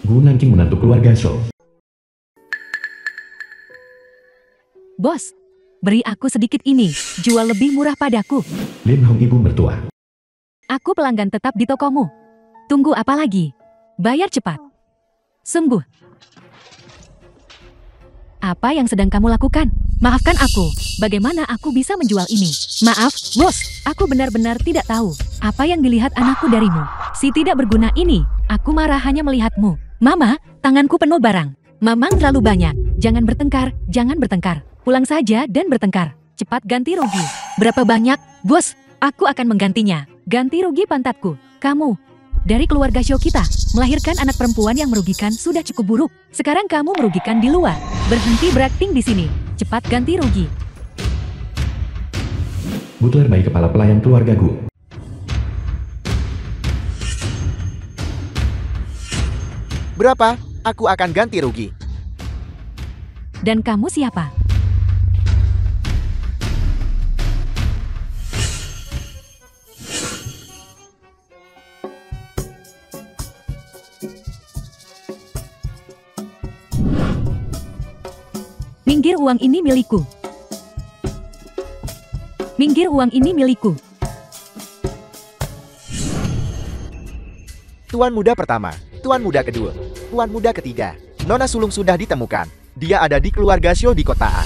Gu Nanking menantu keluarga Shou. Bos, beri aku sedikit ini, jual lebih murah padaku. Lim Hong ibu mertua. Aku pelanggan tetap di tokomu. Tunggu apa lagi? Bayar cepat. Sungguh. Apa yang sedang kamu lakukan? Maafkan aku, bagaimana aku bisa menjual ini? Maaf, bos, aku benar-benar tidak tahu apa yang dilihat anakku darimu. Si tidak berguna ini, aku marah hanya melihatmu. Mama, tanganku penuh barang. Mamang terlalu banyak. Jangan bertengkar, jangan bertengkar. Pulang saja dan bertengkar. Cepat ganti rugi. Berapa banyak? Bos, aku akan menggantinya. Ganti rugi pantatku. Kamu, dari keluarga Shou kita, melahirkan anak perempuan yang merugikan sudah cukup buruk. Sekarang kamu merugikan di luar. Berhenti berakting di sini. Cepat ganti rugi. Butler bayi kepala pelayan keluarga Gu. Berapa? Aku akan ganti rugi. Dan kamu siapa? Minggir, uang ini milikku. Minggir, uang ini milikku. Tuan muda pertama, tuan muda kedua, tuan muda ketiga. Nona sulung sudah ditemukan. Dia ada di keluarga Shou di kota A.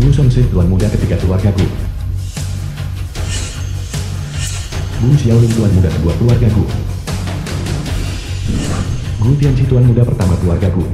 Gu Songse tuan muda ketiga keluarga Gu. Gu Xiaolin tuan muda kedua keluarga Gu. Gu Tianqi tuan muda pertama keluarga Gu.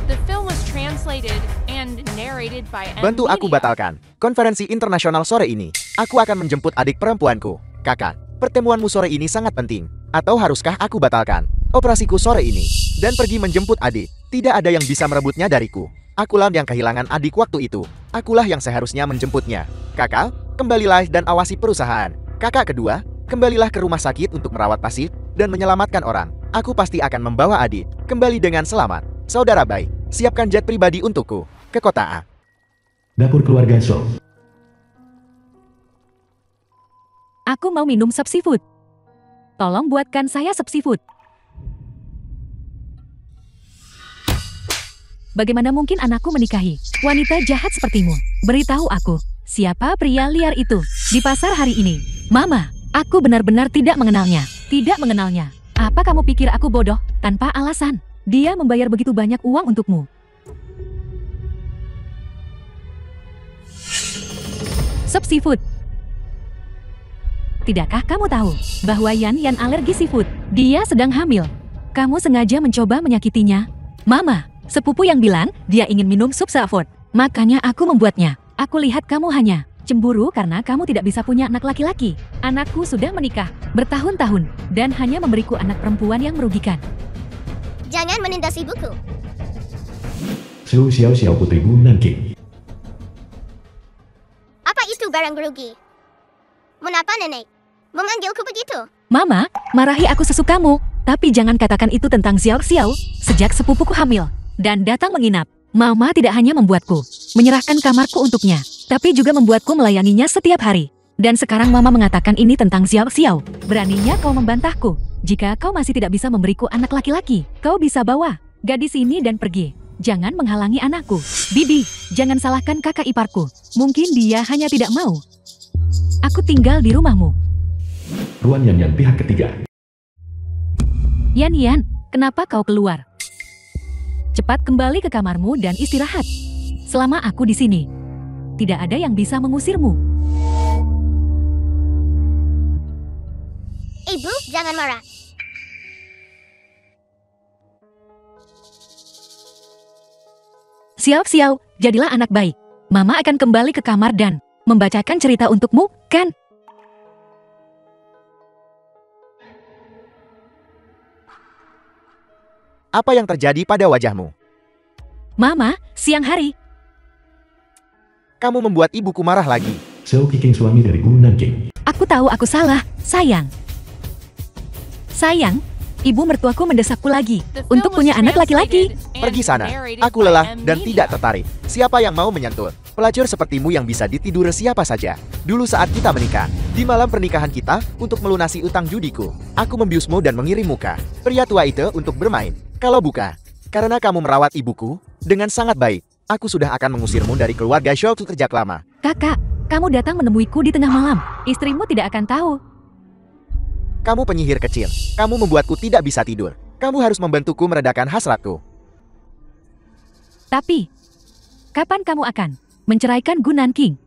The film was translated and narrated by Bantu aku batalkan konferensi internasional sore ini. Aku akan menjemput adik perempuanku. Kakak, pertemuanmu sore ini sangat penting. Atau haruskah aku batalkan operasiku sore ini dan pergi menjemput adik? Tidak ada yang bisa merebutnya dariku. Akulah yang kehilangan adik waktu itu. Akulah yang seharusnya menjemputnya. Kakak, kembalilah dan awasi perusahaan. Kakak kedua, kembalilah ke rumah sakit untuk merawat pasien dan menyelamatkan orang. Aku pasti akan membawa adik kembali dengan selamat. Saudara baik, siapkan jet pribadi untukku ke kota A. Dapur keluarga Shou. Aku mau minum sup seafood. Tolong buatkan saya sup seafood. Bagaimana mungkin anakku menikahi wanita jahat sepertimu? Beritahu aku, siapa pria liar itu di pasar hari ini? Mama, aku benar-benar tidak mengenalnya. Tidak mengenalnya. Apa kamu pikir aku bodoh? Tanpa alasan, dia membayar begitu banyak uang untukmu. Sup seafood. Tidakkah kamu tahu bahwa Yan alergi seafood? Dia sedang hamil. Kamu sengaja mencoba menyakitinya? Mama, sepupu yang bilang dia ingin minum sup seafood. Makanya aku membuatnya. Aku lihat kamu hanya cemburu karena kamu tidak bisa punya anak laki-laki. Anakku sudah menikah bertahun-tahun dan hanya memberiku anak perempuan yang merugikan. Jangan menindas ibuku. Su Xiao Xiao putri Gu Nanking. Apa itu barang rugi? Mengapa nenek memanggilku begitu? Mama, marahi aku sesukamu, tapi jangan katakan itu tentang Xiao Xiao. Sejak sepupuku hamil dan datang menginap, Mama tidak hanya membuatku menyerahkan kamarku untuknya, tapi juga membuatku melayaninya setiap hari. Dan sekarang Mama mengatakan ini tentang Xiao Xiao. Beraninya kau membantahku? Jika kau masih tidak bisa memberiku anak laki-laki, kau bisa bawa gadis ini dan pergi. Jangan menghalangi anakku. Bibi, jangan salahkan kakak iparku. Mungkin dia hanya tidak mau. Aku tinggal di rumahmu. Ruan Yan pihak ketiga. Yan, kenapa kau keluar? Cepat kembali ke kamarmu dan istirahat. Selama aku di sini, tidak ada yang bisa mengusirmu. Ibu, jangan marah. Xiao, jadilah anak baik. Mama akan kembali ke kamar dan membacakan cerita untukmu, kan? Apa yang terjadi pada wajahmu? Mama, siang hari. Kamu membuat ibuku marah lagi. Shou Qiqing suami dari Gu Nanking. Aku tahu aku salah, sayang. Sayang, ibu mertuaku mendesakku lagi The film untuk was punya anak laki-laki. translated Pergi and sana. narrated Aku by lelah M dan Media. tidak tertarik. Siapa yang mau menyentuh? Pelacur sepertimu yang bisa ditidur siapa saja. Dulu saat kita menikah, di malam pernikahan kita, untuk melunasi utang judiku, aku membiusmu dan mengirim muka pria tua itu untuk bermain. Kalau bukan, karena kamu merawat ibuku dengan sangat baik, aku sudah akan mengusirmu dari keluarga Shaw sejak lama. Kakak, kamu datang menemuiku di tengah malam. Istrimu tidak akan tahu. Kamu penyihir kecil. Kamu membuatku tidak bisa tidur. Kamu harus membantuku meredakan hasratku. Tapi, kapan kamu akan menceraikan Gunan King?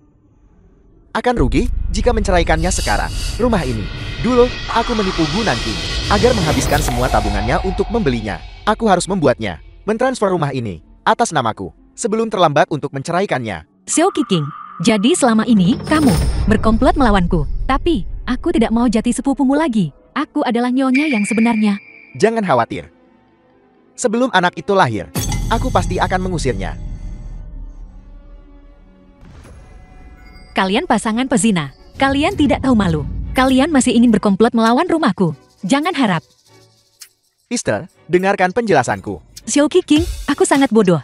Akan rugi jika menceraikannya sekarang. Rumah ini. Dulu, aku menipu Gunan King agar menghabiskan semua tabungannya untuk membelinya. Aku harus membuatnya mentransfer rumah ini atas namaku sebelum terlambat untuk menceraikannya. Xiao Qiqing, jadi selama ini kamu berkomplot melawanku. Tapi, aku tidak mau jati sepupumu lagi. Aku adalah nyonya yang sebenarnya. Jangan khawatir. Sebelum anak itu lahir, aku pasti akan mengusirnya. Kalian pasangan pezina. Kalian tidak tahu malu. Kalian masih ingin berkomplot melawan rumahku. Jangan harap. Sister, dengarkan penjelasanku. Xiao Qiqing, aku sangat bodoh.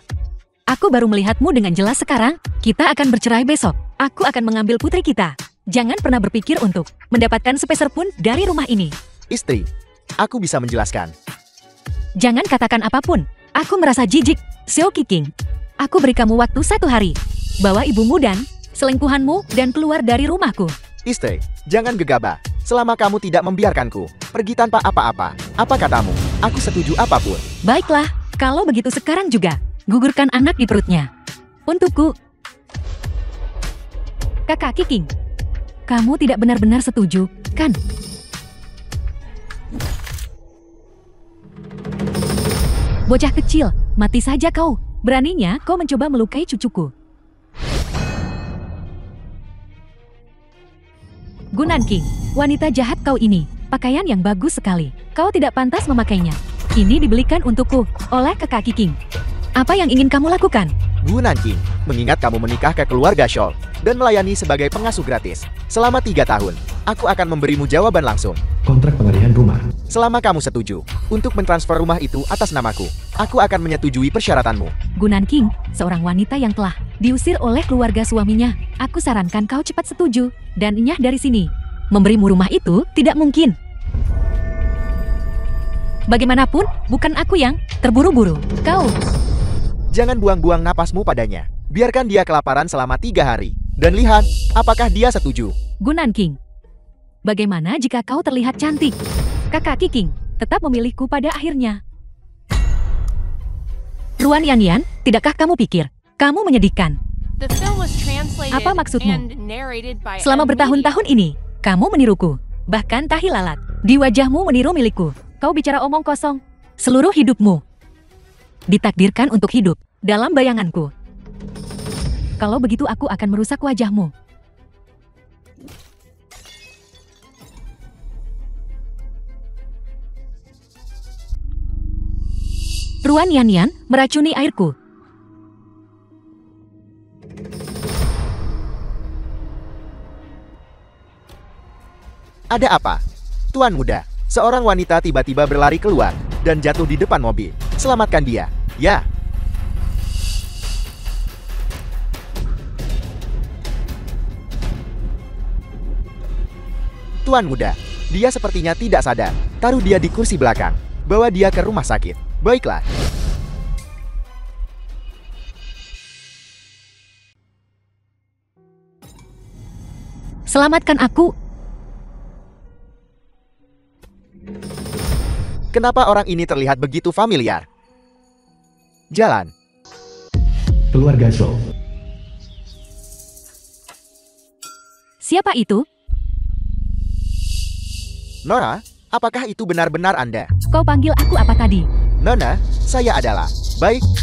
Aku baru melihatmu dengan jelas sekarang. Kita akan bercerai besok. Aku akan mengambil putri kita. Jangan pernah berpikir untuk mendapatkan sepeser pun dari rumah ini. Istri, aku bisa menjelaskan. Jangan katakan apapun. Aku merasa jijik. Xiao Qiqing, aku beri kamu waktu 1 hari. Bawa ibumu dan selingkuhanmu dan keluar dari rumahku. Istri, jangan gegabah. Selama kamu tidak membiarkanku pergi tanpa apa-apa, apa katamu? Aku setuju apapun. Baiklah, kalau begitu sekarang juga, gugurkan anak di perutnya. Untukku. Kakak Qiqing, kamu tidak benar-benar setuju, kan? Bocah kecil, mati saja kau. Beraninya kau mencoba melukai cucuku. Gunan King, wanita jahat kau ini. Pakaian yang bagus sekali. Kau tidak pantas memakainya. Ini dibelikan untukku oleh kakak Qiqing. Apa yang ingin kamu lakukan? Gunan King, mengingat kamu menikah ke keluarga Shaw dan melayani sebagai pengasuh gratis selama 3 tahun, aku akan memberimu jawaban langsung. Kontrak pengalihan rumah. Selama kamu setuju untuk mentransfer rumah itu atas namaku, aku akan menyetujui persyaratanmu. Gunan King, seorang wanita yang telah diusir oleh keluarga suaminya. Aku sarankan kau cepat setuju dan enyah dari sini. Memberimu rumah itu tidak mungkin. Bagaimanapun, bukan aku yang terburu-buru. Kau. Jangan buang-buang napasmu padanya. Biarkan dia kelaparan selama 3 hari. Dan lihat, apakah dia setuju. Gunan King, bagaimana jika kau terlihat cantik? Kakak Qiqing tetap memilihku pada akhirnya. Ruan Yanyan, tidakkah kamu pikir kamu menyedihkan? The film was translated Apa maksudmu? and narrated by Selama M bertahun-tahun ini, kamu meniruku. Bahkan tahi lalat. Di wajahmu meniru milikku. Kau bicara omong kosong. Seluruh hidupmu ditakdirkan untuk hidup dalam bayanganku. Kalau begitu aku akan merusak wajahmu. Ruan Yanyan meracuni airku. Ada apa? Tuan muda, seorang wanita tiba-tiba berlari keluar dan jatuh di depan mobil. Selamatkan dia. Ya. Tuan muda, dia sepertinya tidak sadar. Taruh dia di kursi belakang. Bawa dia ke rumah sakit. Baiklah. Selamatkan aku. Kenapa orang ini terlihat begitu familiar? Jalan. Keluarga Shaw. Siapa itu? Nora, apakah itu benar-benar Anda? Kau panggil aku apa tadi? Nona, saya adalah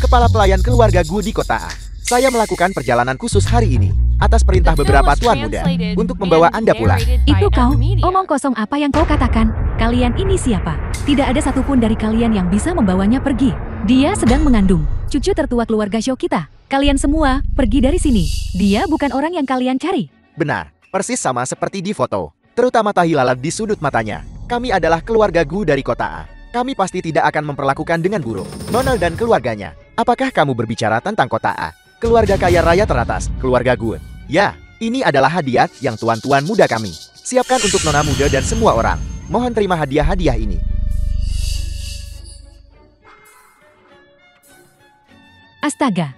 kepala pelayan keluarga Gu di kota A. Saya melakukan perjalanan khusus hari ini atas perintah The film beberapa was tuan muda translated untuk membawa and Anda pulang. narrated by Itu kau? M Media. Omong kosong apa yang kau katakan? Kalian ini siapa? Tidak ada satupun dari kalian yang bisa membawanya pergi. Dia sedang mengandung cucu tertua keluarga Shaw kita. Kalian semua pergi dari sini. Dia bukan orang yang kalian cari. Benar, persis sama seperti di foto. terutama tahi lalat di sudut matanya. Kami adalah keluarga Gu dari kota A. Kami pasti tidak akan memperlakukan dengan buruk Nona dan keluarganya. Apakah kamu berbicara tentang kota A? Keluarga kaya raya teratas, keluarga Gu. Ya, ini adalah hadiah yang tuan-tuan muda kami siapkan untuk Nona muda dan semua orang. Mohon terima hadiah-hadiah ini. Astaga.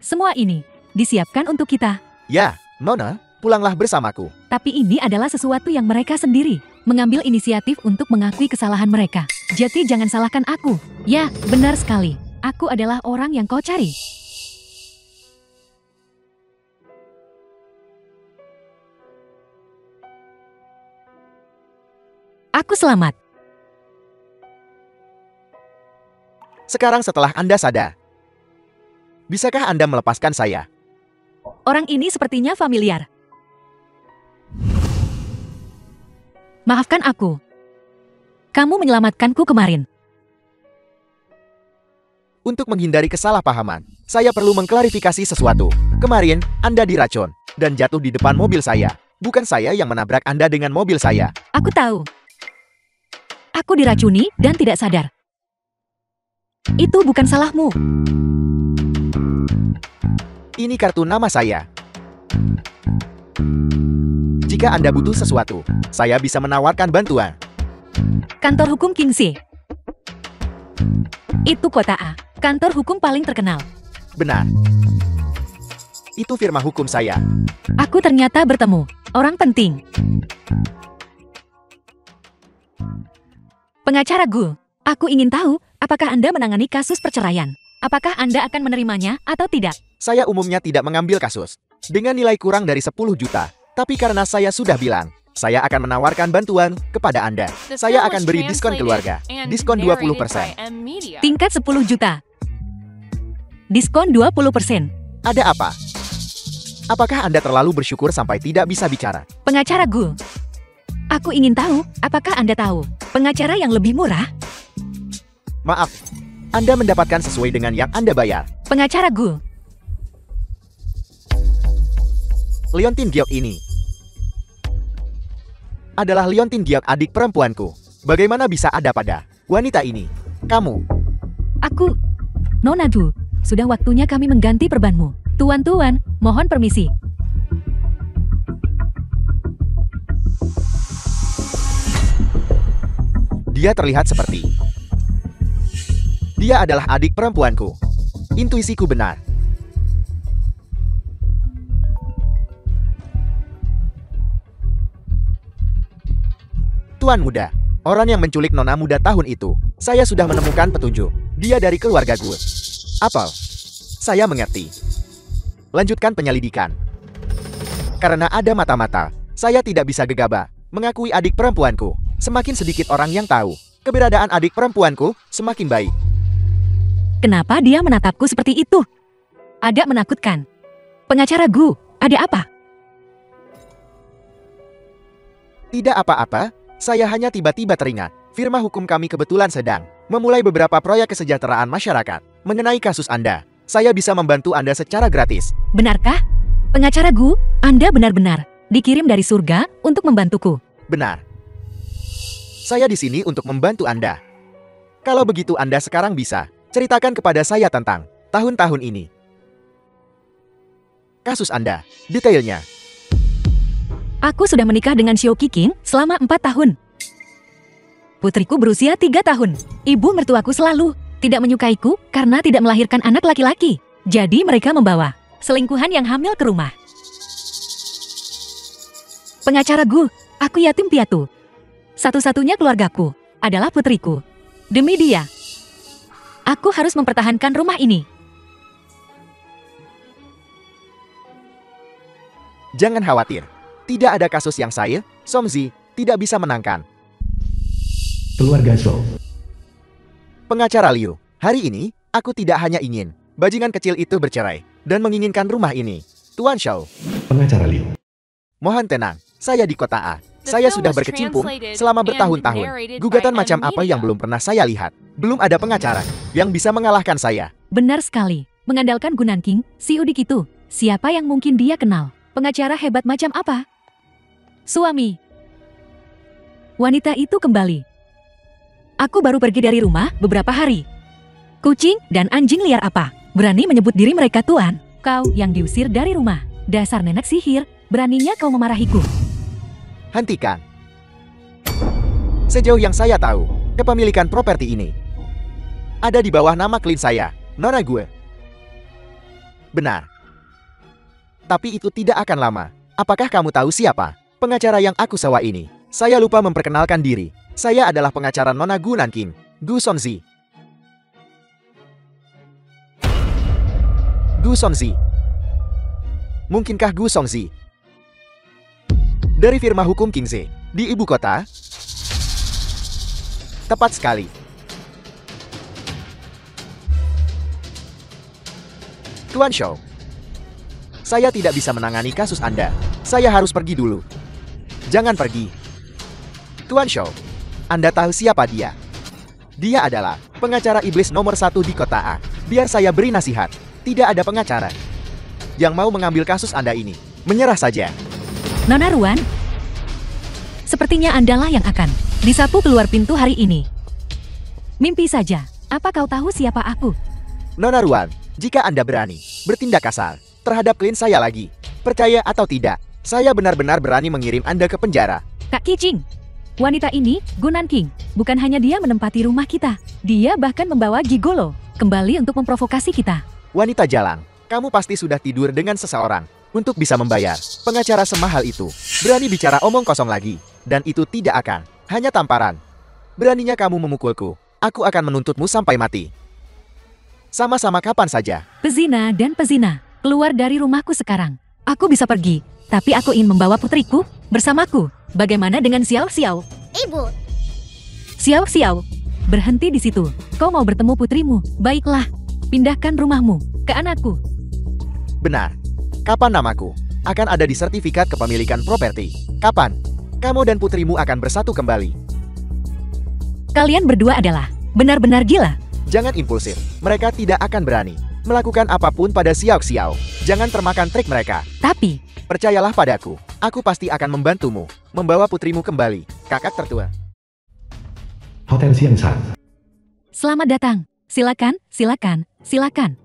Semua ini disiapkan untuk kita. Ya, Nona, pulanglah bersamaku. Tapi ini adalah sesuatu yang mereka sendiri mengambil inisiatif untuk mengakui kesalahan mereka. Jadi jangan salahkan aku. Ya, benar sekali. Aku adalah orang yang kau cari. Aku selamat. Sekarang setelah Anda sadar, bisakah Anda melepaskan saya? Orang ini sepertinya familiar. Maafkan aku. Kamu menyelamatkanku kemarin. Untuk menghindari kesalahpahaman, saya perlu mengklarifikasi sesuatu. Kemarin, Anda diracun dan jatuh di depan mobil saya. Bukan saya yang menabrak Anda dengan mobil saya. Aku tahu. Aku diracuni dan tidak sadar. Itu bukan salahmu. Ini kartu nama saya. Jika Anda butuh sesuatu, saya bisa menawarkan bantuan. Kantor hukum Kingsi. Itu kota A. Kantor hukum paling terkenal. Benar. Itu firma hukum saya. Aku ternyata bertemu orang penting. Pengacara Gu, aku ingin tahu apakah Anda menangani kasus perceraian. Apakah Anda akan menerimanya atau tidak? Saya umumnya tidak mengambil kasus dengan nilai kurang dari 10 juta. Tapi karena saya sudah bilang, saya akan menawarkan bantuan kepada Anda. The Saya film akan was beri diskon translated keluarga. and Diskon narrated 20%. by M Media. Tingkat 10 juta. Diskon 20%. Ada apa? Apakah Anda terlalu bersyukur sampai tidak bisa bicara? Pengacara Gu, aku ingin tahu apakah Anda tahu pengacara yang lebih murah? Maaf, Anda mendapatkan sesuai dengan yang Anda bayar. Pengacara Gu, Leontin Giok ini adalah Leontin Giok, adik perempuanku. Bagaimana bisa ada pada wanita ini? Kamu, aku, Nona Gu, sudah waktunya kami mengganti perbanmu. Tuan-tuan, mohon permisi. dia terlihat seperti. Dia adalah adik perempuanku. Intuisiku benar. Tuan muda, orang yang menculik nona muda tahun itu. Saya sudah menemukan petunjuk. Dia dari keluarga gue. Apel. Saya mengerti. Lanjutkan penyelidikan. Karena ada mata-mata, saya tidak bisa gegabah mengakui adik perempuanku. Semakin sedikit orang yang tahu keberadaan adik perempuanku, semakin baik. Kenapa dia menatapku seperti itu? Agak menakutkan. Pengacara Gu, ada apa? Tidak apa-apa, saya hanya tiba-tiba teringat. Firma hukum kami kebetulan sedang memulai beberapa proyek kesejahteraan masyarakat. Mengenai kasus Anda, saya bisa membantu Anda secara gratis. Benarkah? Pengacara Gu, Anda benar-benar dikirim dari surga untuk membantuku. Benar. Saya di sini untuk membantu Anda. Kalau begitu Anda sekarang bisa ceritakan kepada saya tentang tahun-tahun ini. Kasus Anda, detailnya. Aku sudah menikah dengan Xiao Qiqing selama 4 tahun. Putriku berusia 3 tahun. Ibu mertuaku selalu tidak menyukaiku karena tidak melahirkan anak laki-laki. Jadi mereka membawa selingkuhan yang hamil ke rumah. Pengacara Gu, aku yatim piatu. Satu-satunya keluargaku adalah putriku. Demi dia, aku harus mempertahankan rumah ini. Jangan khawatir. Tidak ada kasus yang saya, Somzi, tidak bisa menangkan. Keluarga Show. Pengacara Liu, hari ini, aku tidak hanya ingin bajingan kecil itu bercerai dan menginginkan rumah ini. Tuan Shao, Pengacara Liu. mohon tenang, saya di kota A. Saya sudah berkecimpung selama bertahun-tahun. Gugatan macam apa yang belum pernah saya lihat. Belum ada pengacara yang bisa mengalahkan saya. Benar sekali. Mengandalkan Gu Nanking, si udik itu. Siapa yang mungkin dia kenal? Pengacara hebat macam apa? Suami. Wanita itu kembali. Aku baru pergi dari rumah beberapa hari. Kucing dan anjing liar apa? Berani menyebut diri mereka tuan? Kau yang diusir dari rumah. Dasar nenek sihir, beraninya kau memarahiku. Hentikan. Sejauh yang saya tahu, kepemilikan properti ini ada di bawah nama klien saya, Nona gue. Benar. Tapi itu tidak akan lama. Apakah kamu tahu siapa pengacara yang aku sewa ini? Saya lupa memperkenalkan diri. Saya adalah pengacara Nona Gu Nanking, Gu Sonzi. Gu Sonzi. Mungkinkah Gu Songzi dari firma hukum Kingze di ibu kota? Tepat sekali. Tuan Shou, saya tidak bisa menangani kasus Anda. Saya harus pergi dulu. Jangan pergi. Tuan Shou, Anda tahu siapa dia? Dia adalah pengacara iblis nomor 1 di kota A. Biar saya beri nasihat. Tidak ada pengacara yang mau mengambil kasus Anda ini. Menyerah saja. Nona Ruan, sepertinya Andalah yang akan disapu keluar pintu hari ini. Mimpi saja. Apa kau tahu siapa aku? Nona Ruan, jika Anda berani bertindak kasar terhadap klien saya lagi, percaya atau tidak, saya benar-benar berani mengirim Anda ke penjara. Kak Kijing, wanita ini, Gu Nanking, bukan hanya dia menempati rumah kita. Dia bahkan membawa gigolo kembali untuk memprovokasi kita. Wanita jalang, kamu pasti sudah tidur dengan seseorang untuk bisa membayar pengacara semahal itu. Berani bicara omong kosong lagi, dan itu tidak akan hanya tamparan. Beraninya kamu memukulku, aku akan menuntutmu sampai mati. Sama-sama kapan saja. Pezina dan pezina, keluar dari rumahku sekarang. Aku bisa pergi, tapi aku ingin membawa putriku bersamaku. Bagaimana dengan Xiao Xiao? Ibu, Xiao Xiao, berhenti di situ. Kau mau bertemu putrimu? Baiklah, pindahkan rumahmu ke anakku. Benar. Kapan namaku akan ada di sertifikat kepemilikan properti? Kapan kamu dan putrimu akan bersatu kembali? Kalian berdua adalah benar-benar gila. Jangan impulsif. Mereka tidak akan berani melakukan apapun pada Xiao Xiao. Jangan termakan trik mereka. Tapi, Percayalah padaku. Aku pasti akan membantumu membawa putrimu kembali, kakak tertua. Hotel Siang San. selamat datang. Silakan, silakan, silakan.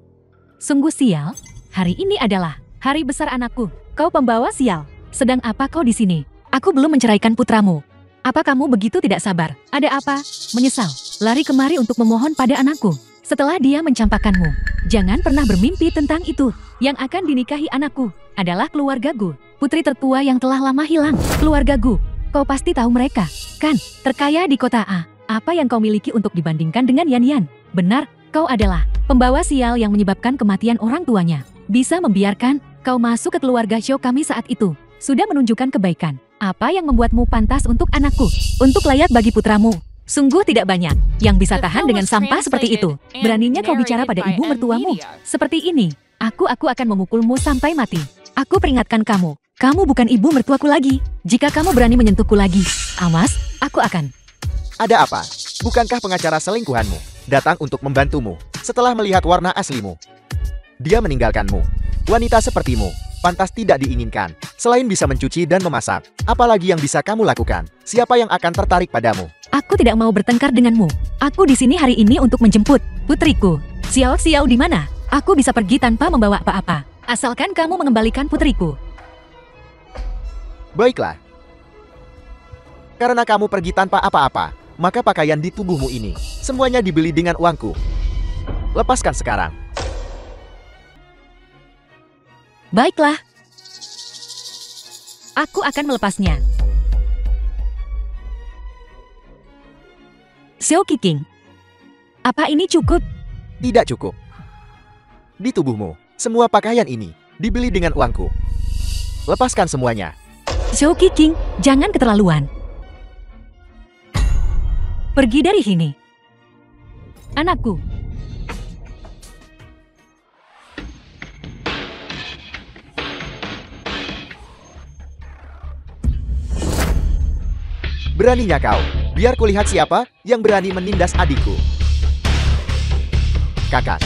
Sungguh sial, hari ini adalah hari besar anakku. Kau pembawa sial. Sedang apa kau di sini? Aku belum menceraikan putramu. Apa kamu begitu tidak sabar? Ada apa? Menyesal. Lari kemari untuk memohon pada anakku. Setelah dia mencampakkanmu. Jangan pernah bermimpi tentang itu. Yang akan dinikahi anakku adalah keluarga Gu. Putri tertua yang telah lama hilang. Keluarga Gu. Kau pasti tahu mereka, kan? Terkaya di kota A. Apa yang kau miliki untuk dibandingkan dengan Yan Yan? Benar, kau adalah pembawa sial yang menyebabkan kematian orang tuanya. Bisa membiarkan kau masuk ke keluarga Shou kami saat itu. Sudah menunjukkan kebaikan. Apa yang membuatmu pantas untuk anakku? Untuk layak bagi putramu? Sungguh tidak banyak yang bisa tahan dengan sampah seperti itu. Beraninya kau bicara pada ibu mertuamu seperti ini. Aku akan memukulmu sampai mati. Aku peringatkan kamu. Kamu bukan ibu mertuaku lagi. Jika kamu berani menyentuhku lagi, awas, aku akan. Ada apa? Bukankah pengacara selingkuhanmu datang untuk membantumu setelah melihat warna aslimu? Dia meninggalkanmu. Wanita sepertimu pantas tidak diinginkan. Selain bisa mencuci dan memasak, apalagi yang bisa kamu lakukan? Siapa yang akan tertarik padamu? Aku tidak mau bertengkar denganmu. Aku di sini hari ini untuk menjemput putriku. Xiao Xiao di mana? Aku bisa pergi tanpa membawa apa-apa. Asalkan kamu mengembalikan putriku. Baiklah. Karena kamu pergi tanpa apa-apa, maka pakaian di tubuhmu ini semuanya dibeli dengan uangku. Lepaskan sekarang. Baiklah. Aku akan melepasnya. Xiao Qiqing. Apa ini cukup? Tidak cukup. Di tubuhmu, semua pakaian ini dibeli dengan uangku. Lepaskan semuanya. Xiao Qiqing, jangan keterlaluan. Pergi dari sini. Anakku. Beraninya kau. Biar kulihat siapa yang berani menindas adikku. Kakak.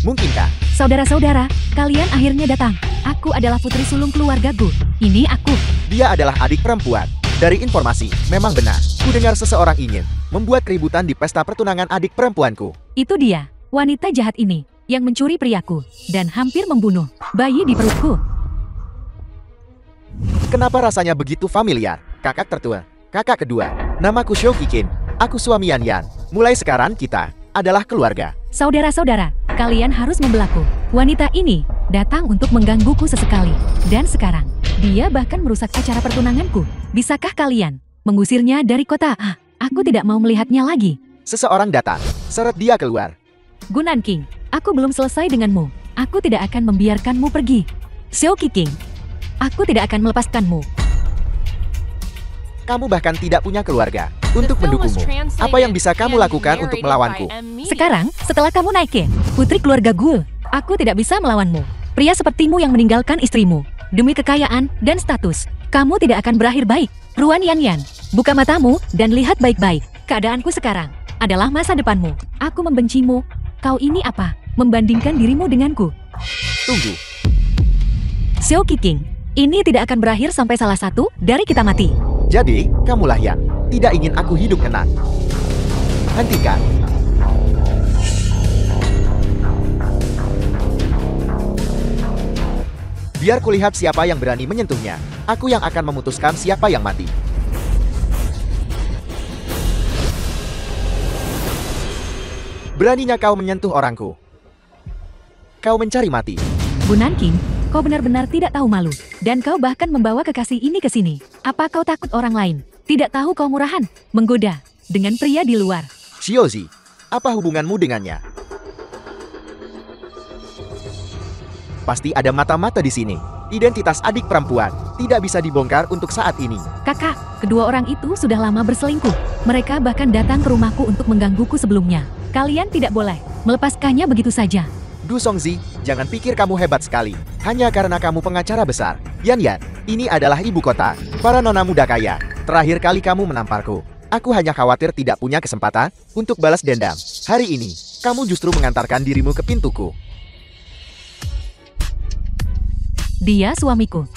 Mungkinkah? Saudara-saudara, kalian akhirnya datang. Aku adalah putri sulung keluarga Gu. Ini aku. Dia adalah adik perempuan. Dari informasi, memang benar. Kudengar seseorang ingin membuat keributan di pesta pertunangan adik perempuanku. Itu dia, wanita jahat ini, yang mencuri priaku, dan hampir membunuh bayi di perutku. Kenapa rasanya begitu familiar? Kakak tertua, kakak kedua, namaku Xiao Qiqin. Aku suami Yan Yan. Mulai sekarang kita adalah keluarga. Saudara-saudara, kalian harus membelaku. Wanita ini datang untuk menggangguku sesekali. Dan sekarang, dia bahkan merusak acara pertunanganku. Bisakah kalian mengusirnya dari kota? Aku tidak mau melihatnya lagi. Seseorang datang, seret dia keluar. Gu Nanking, aku belum selesai denganmu. Aku tidak akan membiarkanmu pergi. Xiao Qiqing, aku tidak akan melepaskanmu. Kamu bahkan tidak punya keluarga untuk The film was mendukungmu. translated Apa yang bisa kamu and lakukan untuk narrated melawanku? by M. Sekarang, setelah kamu naik, putri keluarga Gu, aku tidak bisa melawanmu. Pria sepertimu yang meninggalkan istrimu demi kekayaan dan status, kamu tidak akan berakhir baik. Ruan Yan Yan, buka matamu dan lihat baik-baik. Keadaanku sekarang adalah masa depanmu. Aku membencimu. Kau ini apa? Membandingkan dirimu denganku. Tunggu, Xiao Qiqing, ini tidak akan berakhir sampai salah satu dari kita mati. jadi kamulah yang tidak ingin aku hidup tenang. Hentikan. Biar kulihat siapa yang berani menyentuhnya. Aku yang akan memutuskan siapa yang mati. Beraninya kau menyentuh orangku. Kau mencari mati. Bu Nanking, kau benar-benar tidak tahu malu. Dan kau bahkan membawa kekasih ini ke sini. Apa kau takut orang lain tidak tahu kau murahan, menggoda dengan pria di luar? Xiaozi, apa hubunganmu dengannya? Pasti ada mata-mata di sini. Identitas adik perempuan tidak bisa dibongkar untuk saat ini. Kakak, kedua orang itu sudah lama berselingkuh. Mereka bahkan datang ke rumahku untuk menggangguku sebelumnya. Kalian tidak boleh melepaskannya begitu saja. Du Songzi, jangan pikir kamu hebat sekali. Hanya karena kamu pengacara besar. Yan Yan, ini adalah ibu kota. Para nona muda kaya. Terakhir kali kamu menamparku. Aku hanya khawatir tidak punya kesempatan untuk balas dendam. Hari ini, kamu justru mengantarkan dirimu ke pintuku. Dia suamiku.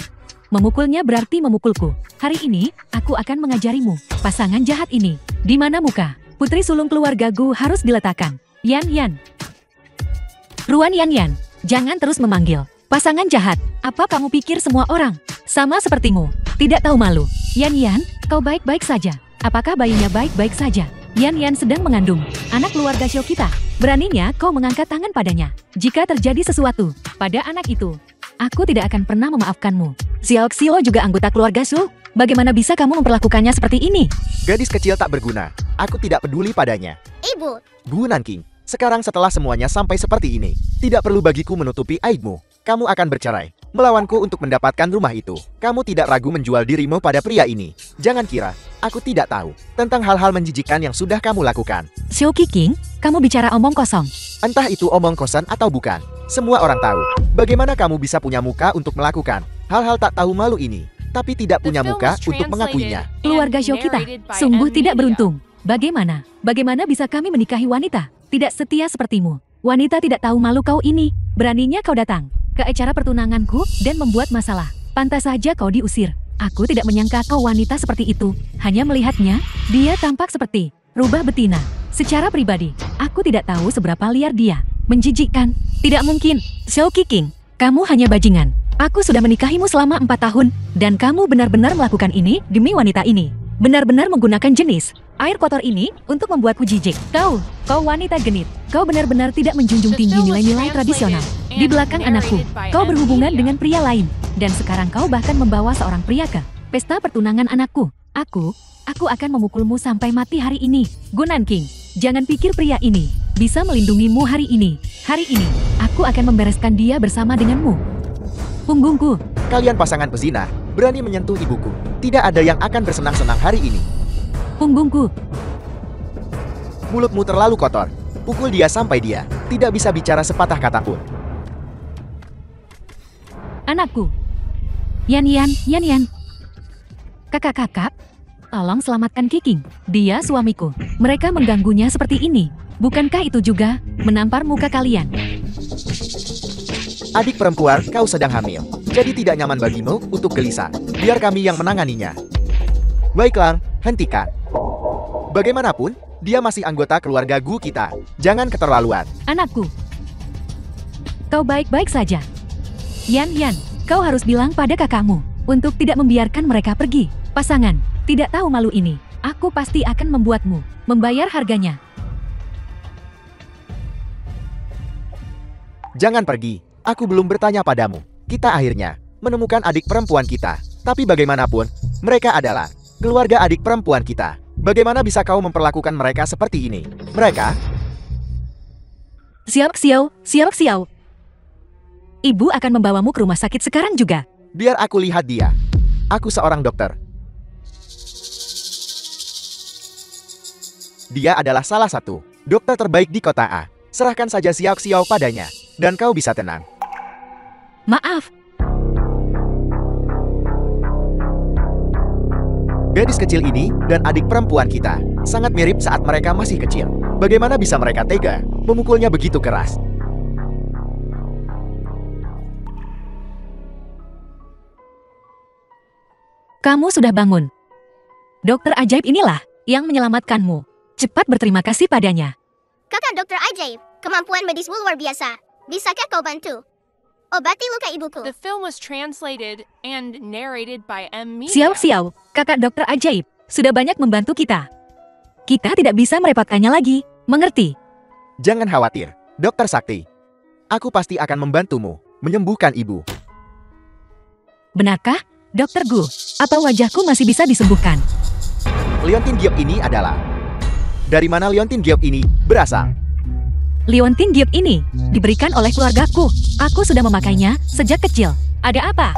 Memukulnya berarti memukulku. Hari ini, aku akan mengajarimu. Pasangan jahat ini. Di mana muka? Putri sulung keluarga Gu harus diletakkan. Yan Yan. Ruan Yan Yan, jangan terus memanggil. Pasangan jahat, apa kamu pikir semua orang sama sepertimu? Tidak tahu malu. Yan Yan, kau baik-baik saja. Apakah bayinya baik-baik saja? Yan Yan sedang mengandung anak keluarga Xiao kita. Beraninya kau mengangkat tangan padanya. Jika terjadi sesuatu pada anak itu, aku tidak akan pernah memaafkanmu. Xiao Xio juga anggota keluarga Su. Bagaimana bisa kamu memperlakukannya seperti ini? Gadis kecil tak berguna. Aku tidak peduli padanya. Ibu, Bu Nanking, sekarang setelah semuanya sampai seperti ini, tidak perlu bagiku menutupi aibmu. Kamu akan bercerai, melawanku untuk mendapatkan rumah itu. Kamu tidak ragu menjual dirimu pada pria ini. Jangan kira, aku tidak tahu tentang hal-hal menjijikkan yang sudah kamu lakukan. Xiao Qiqing, kamu bicara omong kosong. Entah itu omong kosong atau bukan, semua orang tahu. Bagaimana kamu bisa punya muka untuk melakukan hal-hal tak tahu malu ini, tapi tidak The punya film muka was untuk mengakuinya. translated Keluarga and Xiao kita narrated by sungguh M. tidak Media. beruntung. Bagaimana bisa kami menikahi wanita tidak setia sepertimu? Wanita tidak tahu malu kau ini. Beraninya kau datang ke acara pertunanganku dan membuat masalah. Pantas saja kau diusir. Aku tidak menyangka kau wanita seperti itu. Hanya melihatnya, dia tampak seperti rubah betina. Secara pribadi, aku tidak tahu seberapa liar dia. Menjijikkan. Tidak mungkin. Xiao Qiqing, kamu hanya bajingan. Aku sudah menikahimu selama 4 tahun, dan kamu benar-benar melakukan ini demi wanita ini. Benar-benar menggunakan jenis air kotor ini untuk membuatku jijik. Kau wanita genit. Kau benar-benar tidak menjunjung tinggi nilai-nilai tradisional. Di belakang anakku, kau berhubungan dengan pria lain. Dan sekarang kau bahkan membawa seorang pria ke pesta pertunangan anakku. Aku akan memukulmu sampai mati hari ini. Gu Nanking, jangan pikir pria ini bisa melindungimu hari ini. Hari ini, aku akan membereskan dia bersama denganmu. Punggungku. Kalian pasangan pezina, berani menyentuh ibuku. Tidak ada yang akan bersenang-senang hari ini. Punggungku. Mulutmu terlalu kotor. Pukul dia sampai dia tidak bisa bicara sepatah kata pun. Anakku. Yan Yan. Kakak-kakak, tolong selamatkan Qiqing. Dia suamiku. Mereka mengganggunya seperti ini. Bukankah itu juga menampar muka kalian? Adik perempuan, kau sedang hamil. jadi tidak nyaman bagimu untuk gelisah. Biar kami yang menanganinya. Baiklah, hentikan. Bagaimanapun, dia masih anggota keluarga Gu kita. Jangan keterlaluan. Anakku. Kau baik-baik saja. Yan, kau harus bilang pada kakakmu untuk tidak membiarkan mereka pergi. Pasangan, tidak tahu malu ini. Aku pasti akan membuatmu membayar harganya. Jangan pergi. Aku belum bertanya padamu. Kita akhirnya menemukan adik perempuan kita. Tapi bagaimanapun, mereka adalah keluarga adik perempuan kita. Bagaimana bisa kau memperlakukan mereka seperti ini? Mereka... Siap, Xiao. Ibu akan membawamu ke rumah sakit sekarang juga. Biar aku lihat dia. Aku seorang dokter. Dia adalah salah satu dokter terbaik di kota A. Serahkan saja Xiao padanya, dan kau bisa tenang. Maaf. Gadis kecil ini dan adik perempuan kita sangat mirip saat mereka masih kecil. Bagaimana bisa mereka tega memukulnya begitu keras? Kamu sudah bangun. Dokter ajaib inilah yang menyelamatkanmu. Cepat berterima kasih padanya. Kakak dokter ajaib, kemampuan medismu luar biasa. Bisakah kau bantu? Obati luka ibuku. The film was translated and narrated by M. Xiao, kakak dokter ajaib, sudah banyak membantu kita. Kita tidak bisa merepotkannya lagi, mengerti? Jangan khawatir, Dokter Sakti. Aku pasti akan membantumu menyembuhkan ibu. Benarkah, Dokter Gu? Apa wajahku masih bisa disembuhkan? Liontin Giok ini adalah... Dari mana Liontin Giok ini berasal? Liontin Giok ini diberikan oleh keluargaku. Aku sudah memakainya sejak kecil. Ada apa?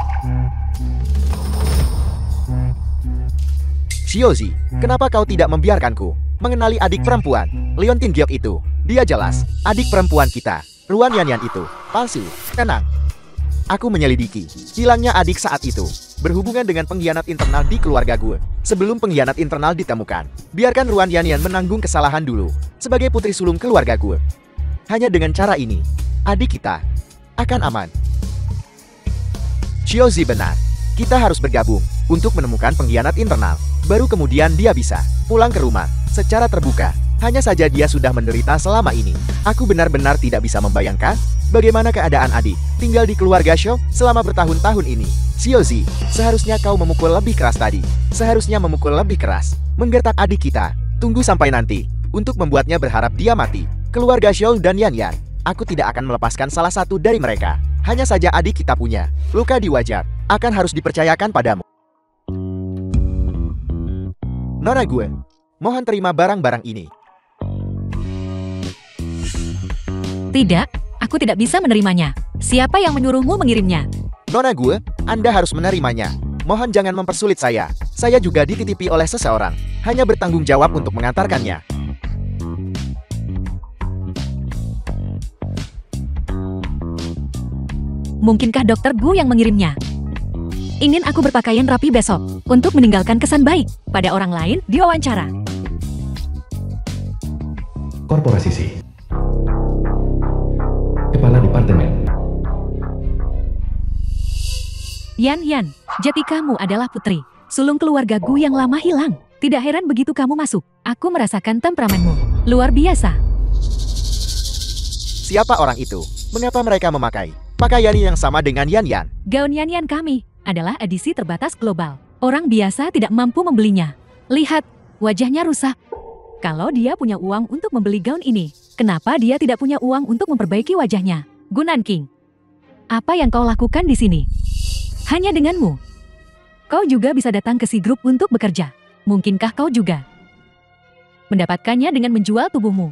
Xiaozi, kenapa kau tidak membiarkanku mengenali adik perempuan Liontin Giok itu? Dia jelas adik perempuan kita. Ruan Yanyan itu palsu. Tenang. Aku menyelidiki hilangnya adik saat itu berhubungan dengan pengkhianat internal di keluarga gue. Sebelum pengkhianat internal ditemukan, biarkan Ruan Yanyan menanggung kesalahan dulu sebagai putri sulung keluarga gue. Hanya dengan cara ini, adik kita akan aman. Xiaozi benar. Kita harus bergabung untuk menemukan pengkhianat internal. Baru kemudian dia bisa pulang ke rumah secara terbuka. Hanya saja dia sudah menderita selama ini. Aku benar-benar tidak bisa membayangkan bagaimana keadaan adik tinggal di keluarga Shou selama bertahun-tahun ini. Xiaozi, seharusnya kau memukul lebih keras tadi. Seharusnya memukul lebih keras. Menggertak adik kita. Tunggu sampai nanti untuk membuatnya berharap dia mati. Keluarga Shou dan Yanyan, aku tidak akan melepaskan salah satu dari mereka. Hanya saja adik kita punya luka di wajah, akan harus dipercayakan padamu. Nona gue, mohon terima barang-barang ini. Tidak, aku tidak bisa menerimanya. Siapa yang menyuruhmu mengirimnya? Nona gue, Anda harus menerimanya. Mohon jangan mempersulit saya. Saya juga dititipi oleh seseorang. Hanya bertanggung jawab untuk mengantarkannya. Mungkinkah Dokter Gu yang mengirimnya? Ingin aku berpakaian rapi besok untuk meninggalkan kesan baik pada orang lain di wawancara. Korporasi C. Kepala Departemen. Yan, jati kamu adalah putri sulung keluarga Gu yang lama hilang. Tidak heran begitu kamu masuk. Aku merasakan temperamenmu. Luar biasa. Siapa orang itu? Mengapa mereka memakai pakaian yang sama dengan Yanyan? Gaun Yan kami adalah edisi terbatas global. Orang biasa tidak mampu membelinya. Lihat, wajahnya rusak. Kalau dia punya uang untuk membeli gaun ini, kenapa dia tidak punya uang untuk memperbaiki wajahnya? Gunan King, apa yang kau lakukan di sini? Hanya denganmu. Kau juga bisa datang ke si grup untuk bekerja. Mungkinkah kau juga mendapatkannya dengan menjual tubuhmu?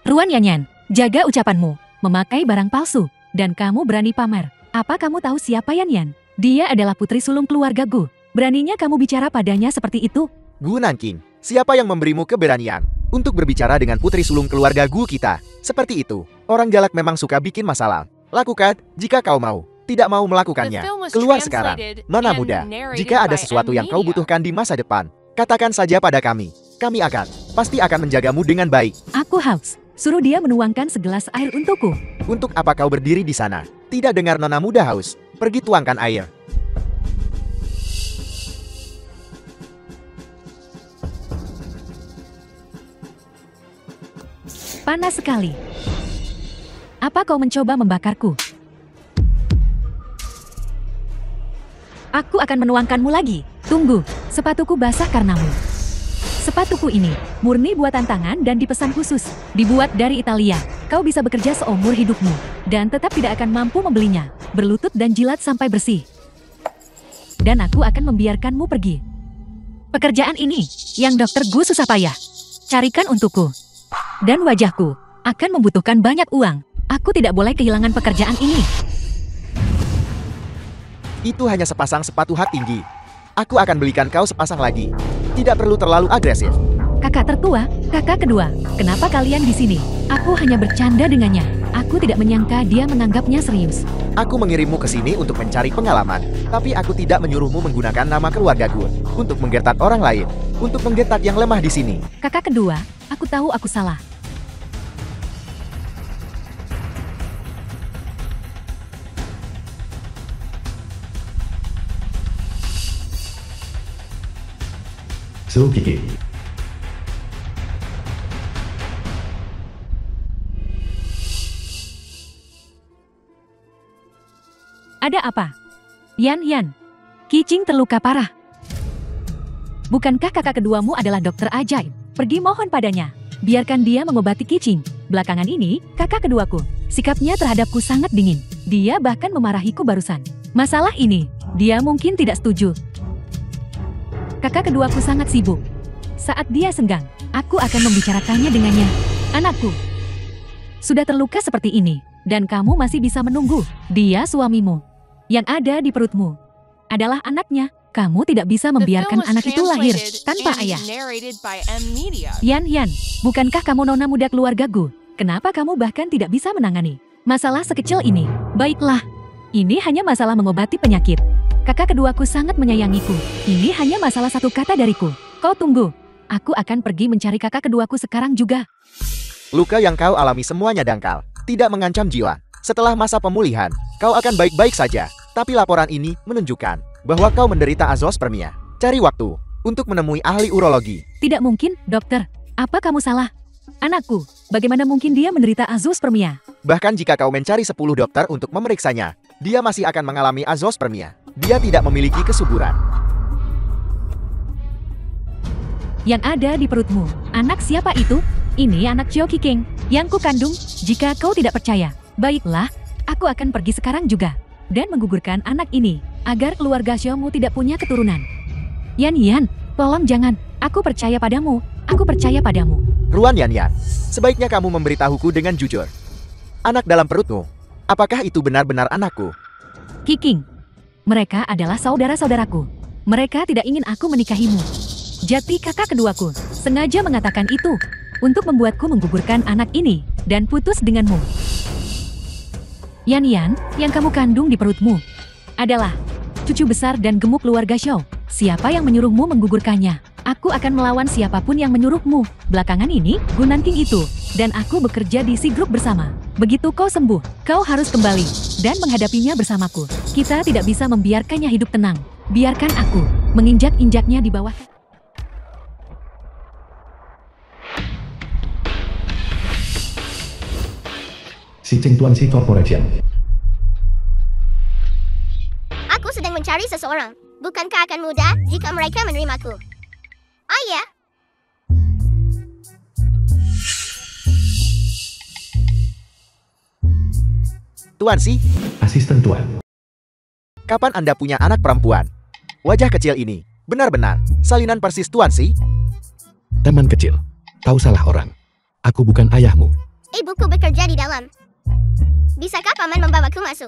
Ruan Yanyan, jaga ucapanmu. Memakai barang palsu, dan kamu berani pamer. Apa kamu tahu siapa Yanyan? Dia adalah putri sulung keluarga Gu. Beraninya kamu bicara padanya seperti itu? Gu Nanking, siapa yang memberimu keberanian untuk berbicara dengan putri sulung keluarga Gu kita? Seperti itu, orang galak memang suka bikin masalah. Lakukan, jika kau mau. Tidak mau melakukannya, keluar sekarang. Nona muda, jika ada sesuatu yang kau butuhkan di masa depan, katakan saja pada kami. Kami pasti akan menjagamu dengan baik. Aku haus. Suruh dia menuangkan segelas air untukku. Untuk apa kau berdiri di sana? Tidak dengar Nona muda haus. Pergi tuangkan air. Panas sekali. Apa kau mencoba membakarku? Aku akan menuangkanmu lagi. Tunggu, sepatuku basah karenamu. Sepatuku ini murni buatan tangan dan dipesan khusus. Dibuat dari Italia. Kau bisa bekerja seumur hidupmu dan tetap tidak akan mampu membelinya. Berlutut dan jilat sampai bersih. Dan aku akan membiarkanmu pergi. Pekerjaan ini yang Dokter Gu susah payah carikan untukku. Dan wajahku akan membutuhkan banyak uang. Aku tidak boleh kehilangan pekerjaan ini. Itu hanya sepasang sepatu hak tinggi. Aku akan belikan kau sepasang lagi. Tidak perlu terlalu agresif. Kakak tertua, kakak kedua, kenapa kalian di sini? Aku hanya bercanda dengannya. Aku tidak menyangka dia menganggapnya serius. Aku mengirimmu ke sini untuk mencari pengalaman. Tapi aku tidak menyuruhmu menggunakan nama keluarga Gun untuk menggertak orang lain. Untuk menggertak yang lemah di sini. Kakak kedua, aku tahu aku salah. So Kiki. Ada apa? Yan, Qicing terluka parah. Bukankah kakak keduamu adalah dokter ajaib? Pergi mohon padanya. Biarkan dia mengobati Qicing. Belakangan ini, kakak keduaku, sikapnya terhadapku sangat dingin. Dia bahkan memarahiku barusan. Masalah ini, dia mungkin tidak setuju. Kakak keduaku sangat sibuk. Saat dia senggang, aku akan membicarakannya dengannya. Anakku, sudah terluka seperti ini, dan kamu masih bisa menunggu. Dia suamimu. Yang ada di perutmu adalah anaknya. Kamu tidak bisa membiarkan anak itu lahir tanpa ayah. Yan, bukankah kamu nona muda keluarga Gu? Kenapa kamu bahkan tidak bisa menangani masalah sekecil ini? Baiklah, ini hanya masalah mengobati penyakit. Kakak keduaku sangat menyayangiku. Ini hanya masalah satu kata dariku. Kau tunggu. Aku akan pergi mencari kakak keduaku sekarang juga. Luka yang kau alami semuanya dangkal. Tidak mengancam jiwa. Setelah masa pemulihan, kau akan baik-baik saja. Tapi laporan ini menunjukkan bahwa kau menderita azoospermia. Cari waktu untuk menemui ahli urologi. Tidak mungkin, dokter. Apa kamu salah? Anakku, bagaimana mungkin dia menderita azoospermia? Bahkan jika kau mencari 10 dokter untuk memeriksanya, dia masih akan mengalami azoospermia. Dia tidak memiliki kesuburan. Yang ada di perutmu, anak siapa itu? Ini anak Xiao Qiking yang kukandung. Jika kau tidak percaya, baiklah, aku akan pergi sekarang juga dan menggugurkan anak ini agar keluarga Xiaomu tidak punya keturunan. Yan, tolong jangan. Aku percaya padamu. Aku percaya padamu. Ruan Yan, sebaiknya kamu memberitahuku dengan jujur. Anak dalam perutmu, apakah itu benar-benar anakku? Qiking, mereka adalah saudara-saudaraku. Mereka tidak ingin aku menikahimu. Jati kakak keduaku sengaja mengatakan itu untuk membuatku menggugurkan anak ini dan putus denganmu. Yan, yang kamu kandung di perutmu adalah cucu besar dan gemuk keluarga Xiao. Siapa yang menyuruhmu menggugurkannya? Aku akan melawan siapapun yang menyuruhmu. Belakangan ini, Gu Nanking itu dan aku bekerja di si grup bersama. Begitu kau sembuh, kau harus kembali dan menghadapinya bersamaku. Kita tidak bisa membiarkannya hidup tenang. Biarkan aku menginjak-injaknya di bawah. Tuan Si Corporation. Aku sedang mencari seseorang. Bukankah akan mudah jika mereka menerimaku? Oh ya? Tuan Si, Asisten Tuan. kapan Anda punya anak perempuan? Wajah kecil ini, benar-benar salinan persis Tuan Si. Teman kecil, kau salah orang. Aku bukan ayahmu. Ibuku bekerja di dalam. Bisakah paman membawaku masuk?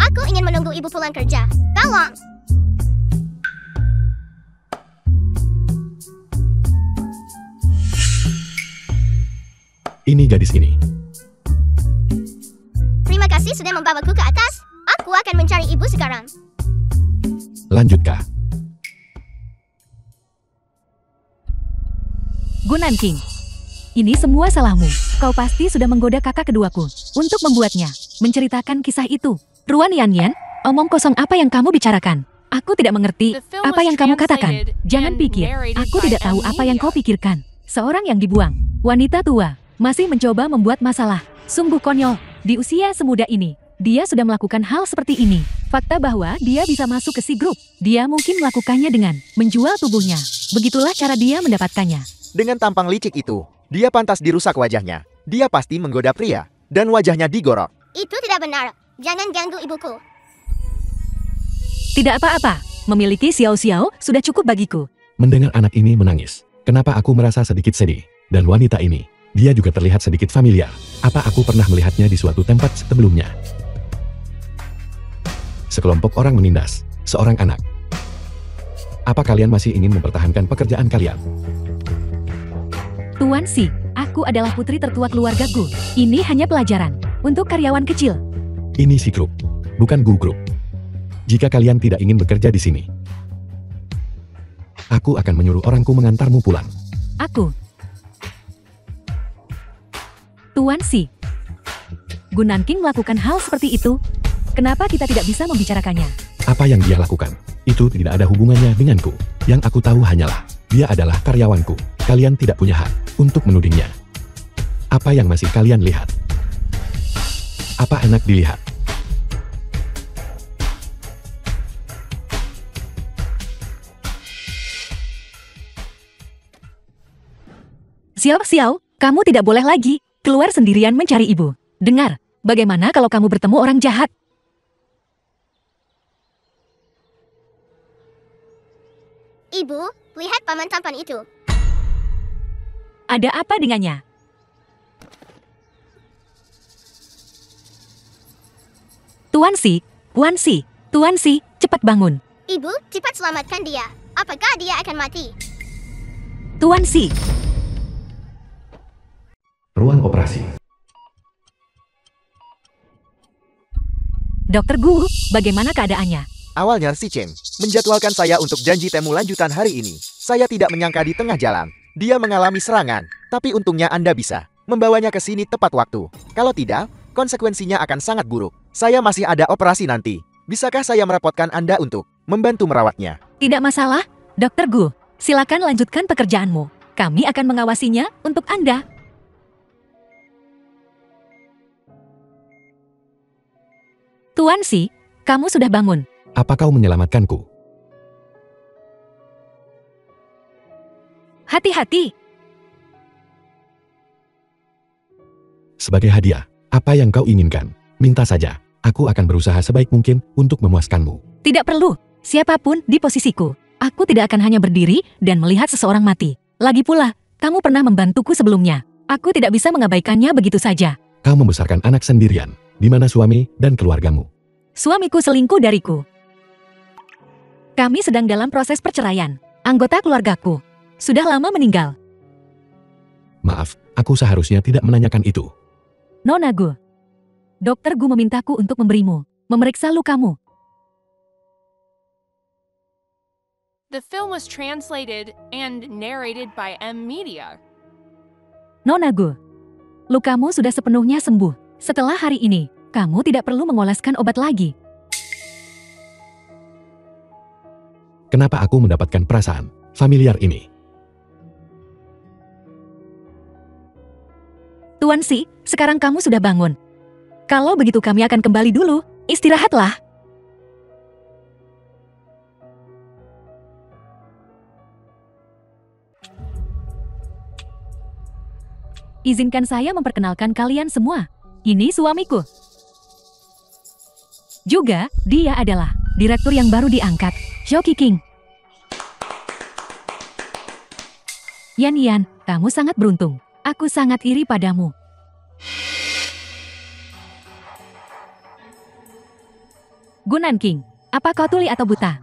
Aku ingin menunggu ibu pulang kerja. Tolong! Ini gadis ini. Terima kasih sudah membawaku ke atas. Aku akan mencari ibu sekarang. Lanjut, Kak. Gu Nanking, ini semua salahmu. Kau pasti sudah menggoda kakak keduaku untuk membuatnya menceritakan kisah itu. Ruan Yan, Omong kosong apa yang kamu bicarakan? Aku tidak mengerti The film apa was yang kamu katakan. translated Jangan and pikir, narrated aku by tidak tahu apa yang kau pikirkan. Seorang yang dibuang, wanita tua, masih mencoba membuat masalah. Sungguh konyol, di usia semuda ini, dia sudah melakukan hal seperti ini. Fakta bahwa dia bisa masuk ke si grup, dia mungkin melakukannya dengan menjual tubuhnya. Begitulah cara dia mendapatkannya. Dengan tampang licik itu, dia pantas dirusak wajahnya. Dia pasti menggoda pria, dan wajahnya digorok. Itu tidak benar. Jangan ganggu ibuku. Tidak apa-apa, memiliki Xiao-Xiao sudah cukup bagiku. Mendengar anak ini menangis, kenapa aku merasa sedikit sedih? Dan wanita ini, dia juga terlihat sedikit familiar. Apa aku pernah melihatnya di suatu tempat sebelumnya? Sekelompok orang menindas seorang anak. Apa kalian masih ingin mempertahankan pekerjaan kalian? Tuan Si, aku adalah putri tertua keluargaku. Ini hanya pelajaran untuk karyawan kecil. Ini si grup, bukan Gu Grup. Jika kalian tidak ingin bekerja di sini, aku akan menyuruh orangku mengantarmu pulang. Aku. Tuan Si. Gu Nanking melakukan hal seperti itu. Kenapa kita tidak bisa membicarakannya? Apa yang dia lakukan, itu tidak ada hubungannya denganku. Yang aku tahu hanyalah, dia adalah karyawanku. Kalian tidak punya hak untuk menudingnya. Apa yang masih kalian lihat? Apa enak dilihat? Xiao-Xiao, kamu tidak boleh lagi keluar sendirian mencari ibu. Dengar, bagaimana kalau kamu bertemu orang jahat? Ibu, lihat paman tampan itu. Ada apa dengannya? Tuan Si, Tuan Si, Tuan Si, cepat bangun. Ibu, cepat selamatkan dia. Apakah dia akan mati? Tuan Si. Ruang operasi. Dokter Gu, bagaimana keadaannya? Awalnya si Cheng menjadwalkan saya untuk janji temu lanjutan hari ini. Saya tidak menyangka di tengah jalan dia mengalami serangan, tapi untungnya Anda bisa membawanya ke sini tepat waktu. Kalau tidak, konsekuensinya akan sangat buruk. Saya masih ada operasi nanti. Bisakah saya merepotkan Anda untuk membantu merawatnya? Tidak masalah, Dokter Gu. Silakan lanjutkan pekerjaanmu. Kami akan mengawasinya untuk Anda. Tuan Si, kamu sudah bangun. Apa kau menyelamatkanku? Hati-hati. Sebagai hadiah, apa yang kau inginkan? Minta saja. Aku akan berusaha sebaik mungkin untuk memuaskanmu. Tidak perlu. Siapapun di posisiku. Aku tidak akan hanya berdiri dan melihat seseorang mati. Lagi pula, kamu pernah membantuku sebelumnya. Aku tidak bisa mengabaikannya begitu saja. Kau membesarkan anak sendirian. Di mana suami dan keluargamu? Suamiku selingkuh dariku. Kami sedang dalam proses perceraian. Anggota keluargaku sudah lama meninggal. Maaf, aku seharusnya tidak menanyakan itu. Nona Gu. Dokter Gu memintaku untuk memeriksa lukamu. The film was translated and narrated by M Media. Nona Gu, lukamu sudah sepenuhnya sembuh. Setelah hari ini, kamu tidak perlu mengoleskan obat lagi. Kenapa aku mendapatkan perasaan familiar ini? Tuan Si, sekarang kamu sudah bangun. Kalau begitu kami akan kembali dulu. Istirahatlah. Izinkan saya memperkenalkan kalian semua. Ini suamiku. Juga, dia adalah direktur yang baru diangkat, Zhou Qiqing. Yan, kamu sangat beruntung. Aku sangat iri padamu. Gu Nanking, apa kau tuli atau buta?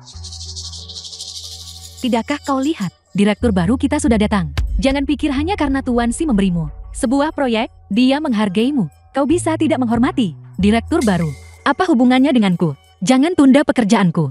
Tidakkah kau lihat, direktur baru kita sudah datang. Jangan pikir hanya karena Tuan Si memberimu sebuah proyek, dia menghargaimu. Kau bisa tidak menghormati direktur baru. Apa hubungannya denganku? Jangan tunda pekerjaanku.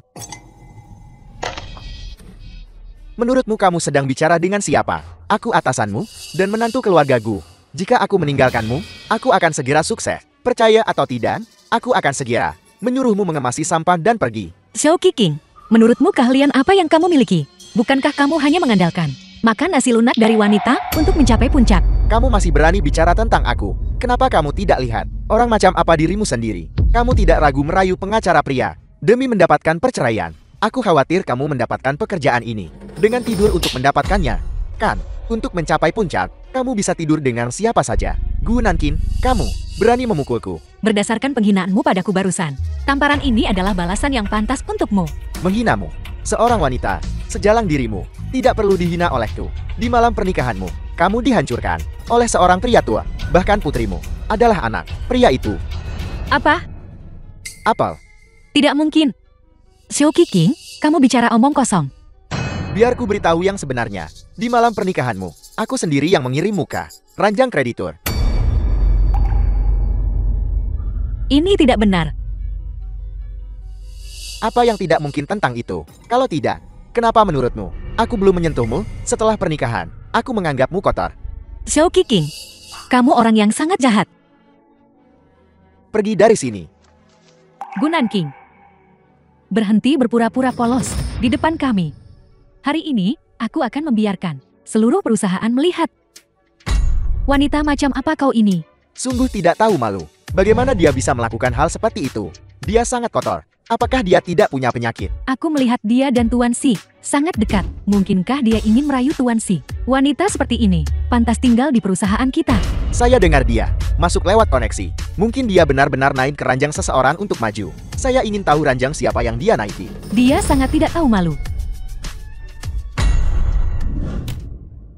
Menurutmu kamu sedang bicara dengan siapa? Aku atasanmu dan menantu keluarga Gu. Jika aku meninggalkanmu, aku akan segera sukses. Percaya atau tidak, aku akan segera menyuruhmu mengemasi sampah dan pergi. Xiao Qiqing, menurutmu keahlian apa yang kamu miliki? Bukankah kamu hanya mengandalkan makan nasi lunak dari wanita untuk mencapai puncak? Kamu masih berani bicara tentang aku. Kenapa kamu tidak lihat orang macam apa dirimu sendiri? Kamu tidak ragu merayu pengacara pria demi mendapatkan perceraian. Aku khawatir kamu mendapatkan pekerjaan ini dengan tidur untuk mendapatkannya. Kan, untuk mencapai puncak, kamu bisa tidur dengan siapa saja. Gu Nankin, kamu berani memukulku. Berdasarkan penghinaanmu padaku barusan, tamparan ini adalah balasan yang pantas untukmu. Menghinamu, seorang wanita, sejalang dirimu, tidak perlu dihina olehku. Di malam pernikahanmu, kamu dihancurkan oleh seorang pria tua, bahkan putrimu adalah anak pria itu. Apa? Apel, Tidak mungkin. Xiao Qiqing, kamu bicara omong kosong. biar ku beritahu yang sebenarnya. Di malam pernikahanmu, aku sendiri yang mengirim muka ranjang kreditur. Ini tidak benar. Apa yang tidak mungkin tentang itu? Kalau tidak, kenapa menurutmu aku belum menyentuhmu setelah pernikahan? Aku menganggapmu kotor. Xiao Qiqing, kamu orang yang sangat jahat. Pergi dari sini. Gu Nanking, berhenti berpura-pura polos di depan kami. Hari ini, aku akan membiarkan seluruh perusahaan melihat. Wanita macam apa kau ini? Sungguh tidak tahu malu. Bagaimana dia bisa melakukan hal seperti itu? Dia sangat kotor. Apakah dia tidak punya penyakit? Aku melihat dia dan Tuan Si sangat dekat. Mungkinkah dia ingin merayu Tuan Si? Wanita seperti ini pantas tinggal di perusahaan kita. Saya dengar dia masuk lewat koneksi. Mungkin dia benar-benar naik ke ranjang seseorang untuk maju. Saya ingin tahu ranjang siapa yang dia naiki. Dia sangat tidak tahu malu.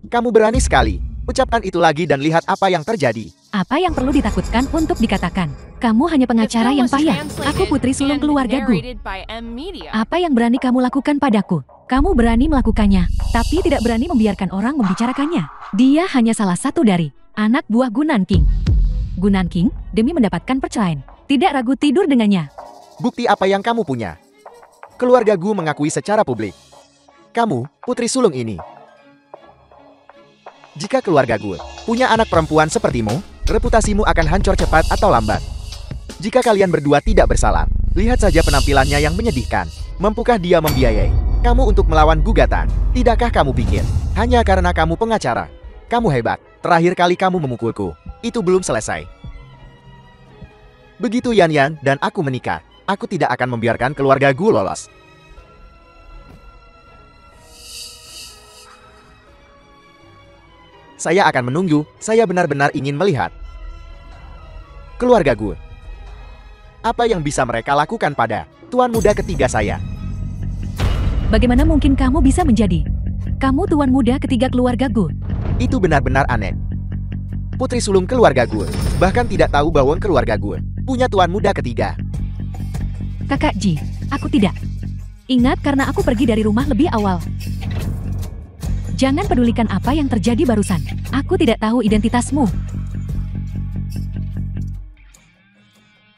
Kamu berani sekali. Ucapkan itu lagi dan lihat apa yang terjadi. Apa yang perlu ditakutkan untuk dikatakan? Kamu hanya The pengacara film yang was payah. translated Aku putri sulung and keluarga Gu. narrated by M Media. Apa yang berani kamu lakukan padaku? Kamu berani melakukannya, tapi tidak berani membiarkan orang membicarakannya. Dia hanya salah satu dari anak buah Gu Nanking. Gu Nanking, demi mendapatkan perceraian, tidak ragu tidur dengannya. Bukti apa yang kamu punya? Keluarga Gu mengakui secara publik. Kamu, putri sulung ini. Jika keluarga Gu punya anak perempuan sepertimu, reputasimu akan hancur cepat atau lambat. Jika kalian berdua tidak bersalah, lihat saja penampilannya yang menyedihkan. Mampukah dia membiayai kamu untuk melawan gugatan? Tidakkah kamu pikir, hanya karena kamu pengacara, kamu hebat? Terakhir kali kamu memukulku, itu belum selesai. Begitu Yan Yan dan aku menikah, aku tidak akan membiarkan keluarga Gu lolos. Saya akan menunggu, saya benar-benar ingin melihat keluarga Gu. Apa yang bisa mereka lakukan pada tuan muda ketiga saya? Bagaimana mungkin kamu bisa menjadi kamu tuan muda ketiga keluarga Gu? Itu benar-benar aneh. Putri sulung keluarga Gu bahkan tidak tahu bahwa keluarga Gu punya tuan muda ketiga. Kakak Ji, aku tidak. Ingat karena aku pergi dari rumah lebih awal. Jangan pedulikan apa yang terjadi barusan. Aku tidak tahu identitasmu.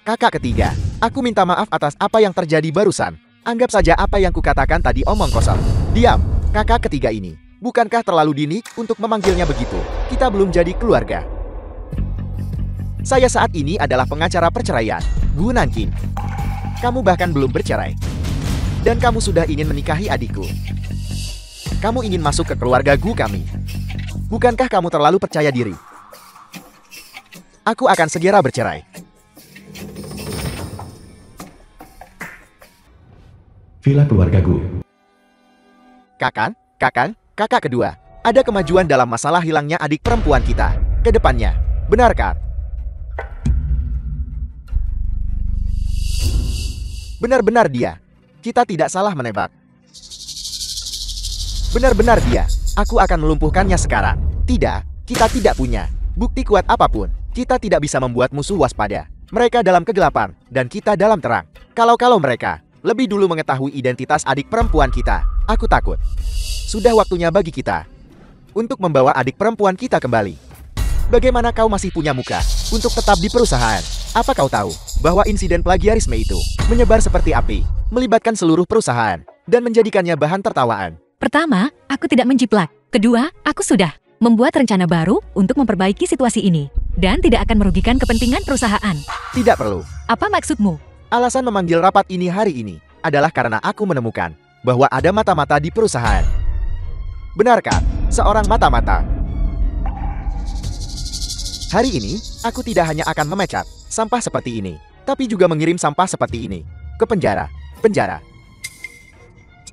Kakak ketiga, aku minta maaf atas apa yang terjadi barusan. Anggap saja apa yang kukatakan tadi omong kosong. Diam, kakak ketiga ini. Bukankah terlalu dini untuk memanggilnya begitu? Kita belum jadi keluarga. Saya saat ini adalah pengacara perceraian, Gu Nankin. Kamu bahkan belum bercerai. Dan kamu sudah ingin menikahi adikku. Kamu ingin masuk ke keluarga Gu kami. Bukankah kamu terlalu percaya diri? Aku akan segera bercerai. Villa keluarga Gu. Kakak kedua. Ada kemajuan dalam masalah hilangnya adik perempuan kita. Ke depannya. Benarkah? Benar-benar dia. Kita tidak salah menebak. Benar-benar dia. Aku akan melumpuhkannya sekarang. Tidak, kita tidak punya bukti kuat apapun. Kita tidak bisa membuat musuh waspada. Mereka dalam kegelapan, dan kita dalam terang. Kalau mereka lebih dulu mengetahui identitas adik perempuan kita, aku takut. Sudah waktunya bagi kita untuk membawa adik perempuan kita kembali. Bagaimana kau masih punya muka untuk tetap di perusahaan? Apa kau tahu bahwa insiden plagiarisme itu menyebar seperti api, melibatkan seluruh perusahaan, dan menjadikannya bahan tertawaan? Pertama, aku tidak menjiplak. Kedua, aku sudah membuat rencana baru untuk memperbaiki situasi ini. Dan tidak akan merugikan kepentingan perusahaan. Tidak perlu. Apa maksudmu? Alasan memanggil rapat ini hari ini adalah karena aku menemukan bahwa ada mata-mata di perusahaan. Benarkah seorang mata-mata? Hari ini, aku tidak hanya akan memecat sampah seperti ini, tapi juga mengirim sampah seperti ini ke penjara.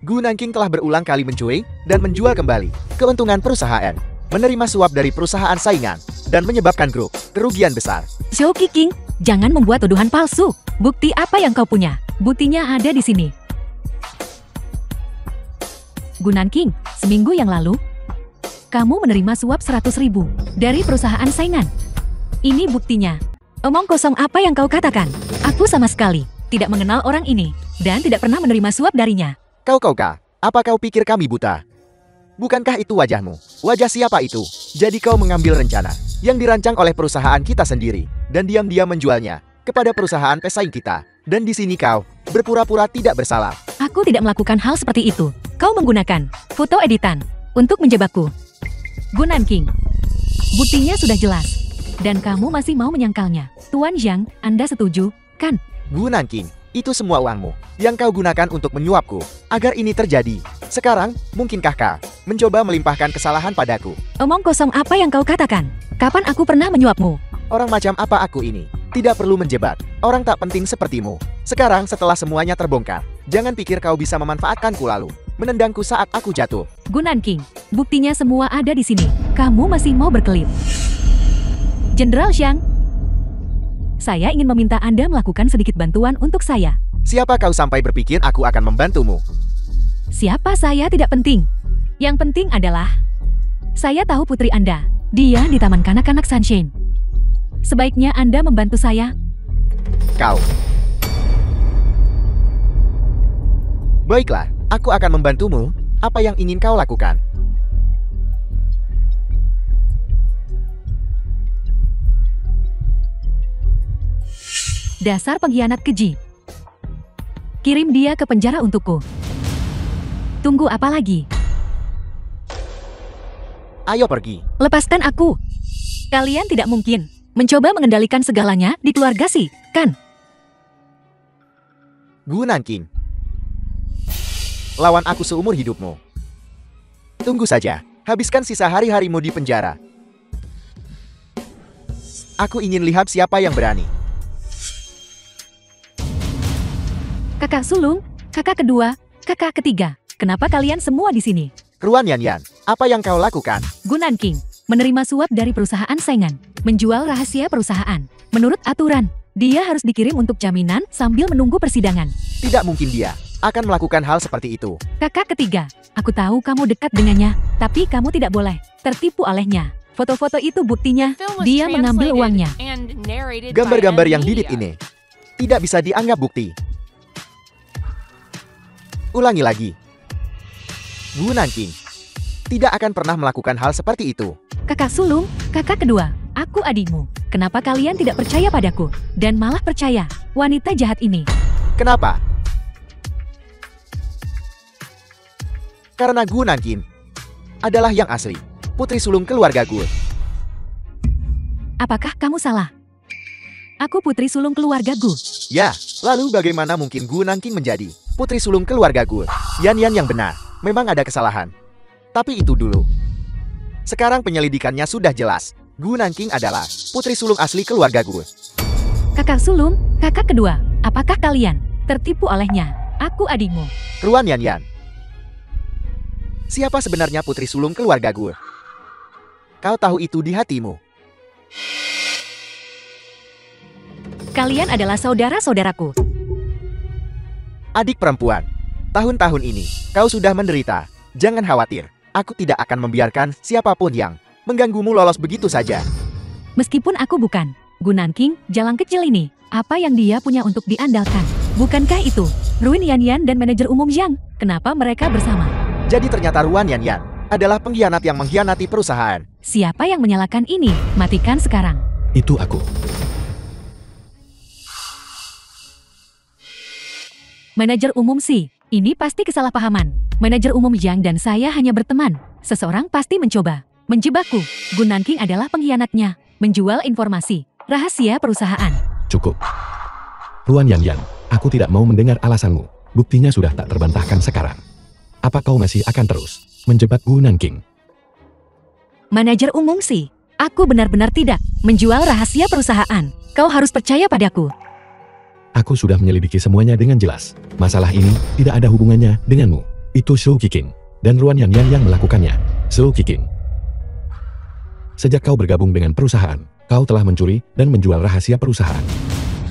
Gu Nanking telah berulang kali mencuri dan menjual kembali keuntungan perusahaan, menerima suap dari perusahaan saingan, dan menyebabkan grup kerugian besar. Zhou Qiqing, jangan membuat tuduhan palsu. Bukti apa yang kau punya? Buktinya ada di sini. Gu Nanking, seminggu yang lalu, kamu menerima suap 100.000 dari perusahaan saingan. Ini buktinya. Omong kosong apa yang kau katakan? Aku sama sekali tidak mengenal orang ini dan tidak pernah menerima suap darinya. Kau, apa kau pikir kami buta? Bukankah itu wajahmu? Wajah siapa itu? Jadi kau mengambil rencana yang dirancang oleh perusahaan kita sendiri dan diam-diam menjualnya kepada perusahaan pesaing kita. Dan di sini kau berpura-pura tidak bersalah. Aku tidak melakukan hal seperti itu. Kau menggunakan foto editan untuk menjebakku. Gu Nanking, buktinya sudah jelas. Dan kamu masih mau menyangkalnya. Tuan Zhang, Anda setuju, kan? Gu Nanking, itu semua uangmu yang kau gunakan untuk menyuapku agar ini terjadi. Sekarang, mungkinkah kau mencoba melimpahkan kesalahan padaku? Omong kosong apa yang kau katakan? Kapan aku pernah menyuapmu? Orang macam apa aku ini? Tidak perlu menjebak orang tak penting sepertimu. Sekarang setelah semuanya terbongkar, jangan pikir kau bisa memanfaatkanku lalu menendangku saat aku jatuh. Gu Nanking, buktinya semua ada di sini. Kamu masih mau berkelit? Jenderal Zhang, saya ingin meminta Anda melakukan sedikit bantuan untuk saya. Siapa kau sampai berpikir aku akan membantumu? Siapa saya tidak penting. Yang penting adalah saya tahu putri Anda. Dia di Taman Kanak-kanak Sunshine. Sebaiknya Anda membantu saya. Kau. Baiklah, aku akan membantumu. Apa yang ingin kau lakukan? Dasar pengkhianat keji. Kirim dia ke penjara untukku. Tunggu apa lagi? Ayo pergi. Lepaskan aku. Kalian tidak mungkin mencoba mengendalikan segalanya di keluarga Si, kan? Gu Nanking. Lawan aku seumur hidupmu. Tunggu saja. Habiskan sisa hari-harimu di penjara. Aku ingin lihat siapa yang berani. Kakak sulung, kakak kedua, kakak ketiga. Kenapa kalian semua di sini? Ruan Yanyan, apa yang kau lakukan? Gu Nanking, menerima suap dari perusahaan saingan, menjual rahasia perusahaan. Menurut aturan, dia harus dikirim untuk jaminan sambil menunggu persidangan. Tidak mungkin dia akan melakukan hal seperti itu. Kakak ketiga, aku tahu kamu dekat dengannya, tapi kamu tidak boleh tertipu olehnya. Foto-foto itu buktinya, Film was dia mengambil translated uangnya. and narrated by Gambar-gambar yang M-Media. didit ini tidak bisa dianggap bukti. Ulangi lagi. Gu Nanking tidak akan pernah melakukan hal seperti itu. Kakak sulung, kakak kedua, aku adikmu. Kenapa kalian tidak percaya padaku? Dan malah percaya wanita jahat ini? Kenapa? Karena Gu Nanking adalah yang asli, putri sulung keluarga Gu. Apakah kamu salah? Aku putri sulung keluarga Gu. Ya, lalu bagaimana mungkin Gu Nanking menjadi putri sulung keluarga Gu? Yan yang benar, memang ada kesalahan. Tapi itu dulu. Sekarang penyelidikannya sudah jelas. Gu Nanking adalah putri sulung asli keluarga Gu. Kakak sulung, kakak kedua, apakah kalian tertipu olehnya? Aku adikmu. Ruan Yan. Siapa sebenarnya putri sulung keluarga Gu? Kau tahu itu di hatimu. Kalian adalah saudara-saudaraku. Adik perempuan, tahun-tahun ini kau sudah menderita. Jangan khawatir, aku tidak akan membiarkan siapapun yang mengganggumu lolos begitu saja. Meskipun aku bukan Gu Nanking, jalan kecil ini, apa yang dia punya untuk diandalkan? Bukankah itu Ruin Yan dan manajer umum Zhang? Kenapa mereka bersama? Jadi ternyata Ruan Yan adalah pengkhianat yang mengkhianati perusahaan. Siapa yang menyalakan ini? Matikan sekarang. Itu aku. Manajer umum Si, ini pasti kesalahpahaman. Manajer umum Zhang dan saya hanya berteman. Seseorang pasti mencoba menjebakku. Gu Nanking adalah pengkhianatnya, menjual informasi rahasia perusahaan. Cukup. Ruan Yan, Aku tidak mau mendengar alasanmu. Buktinya sudah tak terbantahkan sekarang. Apa kau masih akan terus menjebak Gu Nanking? Manajer umum sih. Aku benar-benar tidak menjual rahasia perusahaan. Kau harus percaya padaku. Aku sudah menyelidiki semuanya dengan jelas. Masalah ini tidak ada hubungannya denganmu. Itu Shou Qiqing dan Ruan Yanyan yang melakukannya. Shou Qiqing, sejak kau bergabung dengan perusahaan, kau telah mencuri dan menjual rahasia perusahaan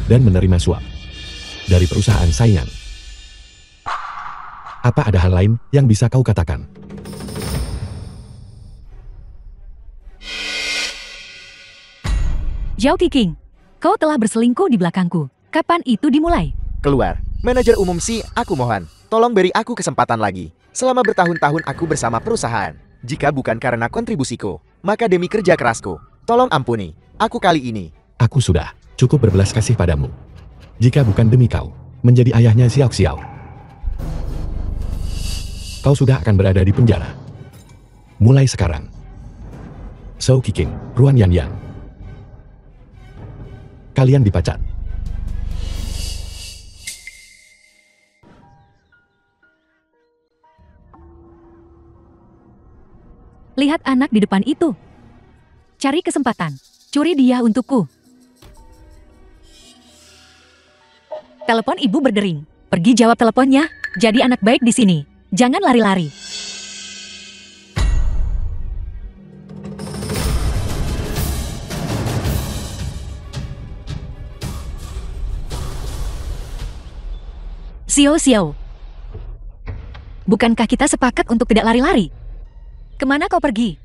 dan menerima suap dari perusahaan saingan. Apa ada hal lain yang bisa kau katakan? Zhao Qiqing, kau telah berselingkuh di belakangku. Kapan itu dimulai? Keluar. Manajer umum Si, aku mohon. Tolong beri aku kesempatan lagi. Selama bertahun-tahun aku bersama perusahaan. Jika bukan karena kontribusiku, maka demi kerja kerasku. Tolong ampuni. Aku kali ini. Aku sudah cukup berbelas kasih padamu. Jika bukan demi kau menjadi ayahnya Xiao Xiao, kau sudah akan berada di penjara. Mulai sekarang. Shou Qiqing, Ruan Yanyan, kalian dipecat. Lihat anak di depan itu. Cari kesempatan. Curi dia untukku. Telepon ibu berdering. Pergi jawab teleponnya. Jadi anak baik di sini. Jangan lari-lari. Xiao Xiao. Bukankah kita sepakat untuk tidak lari-lari? Kemana kau pergi?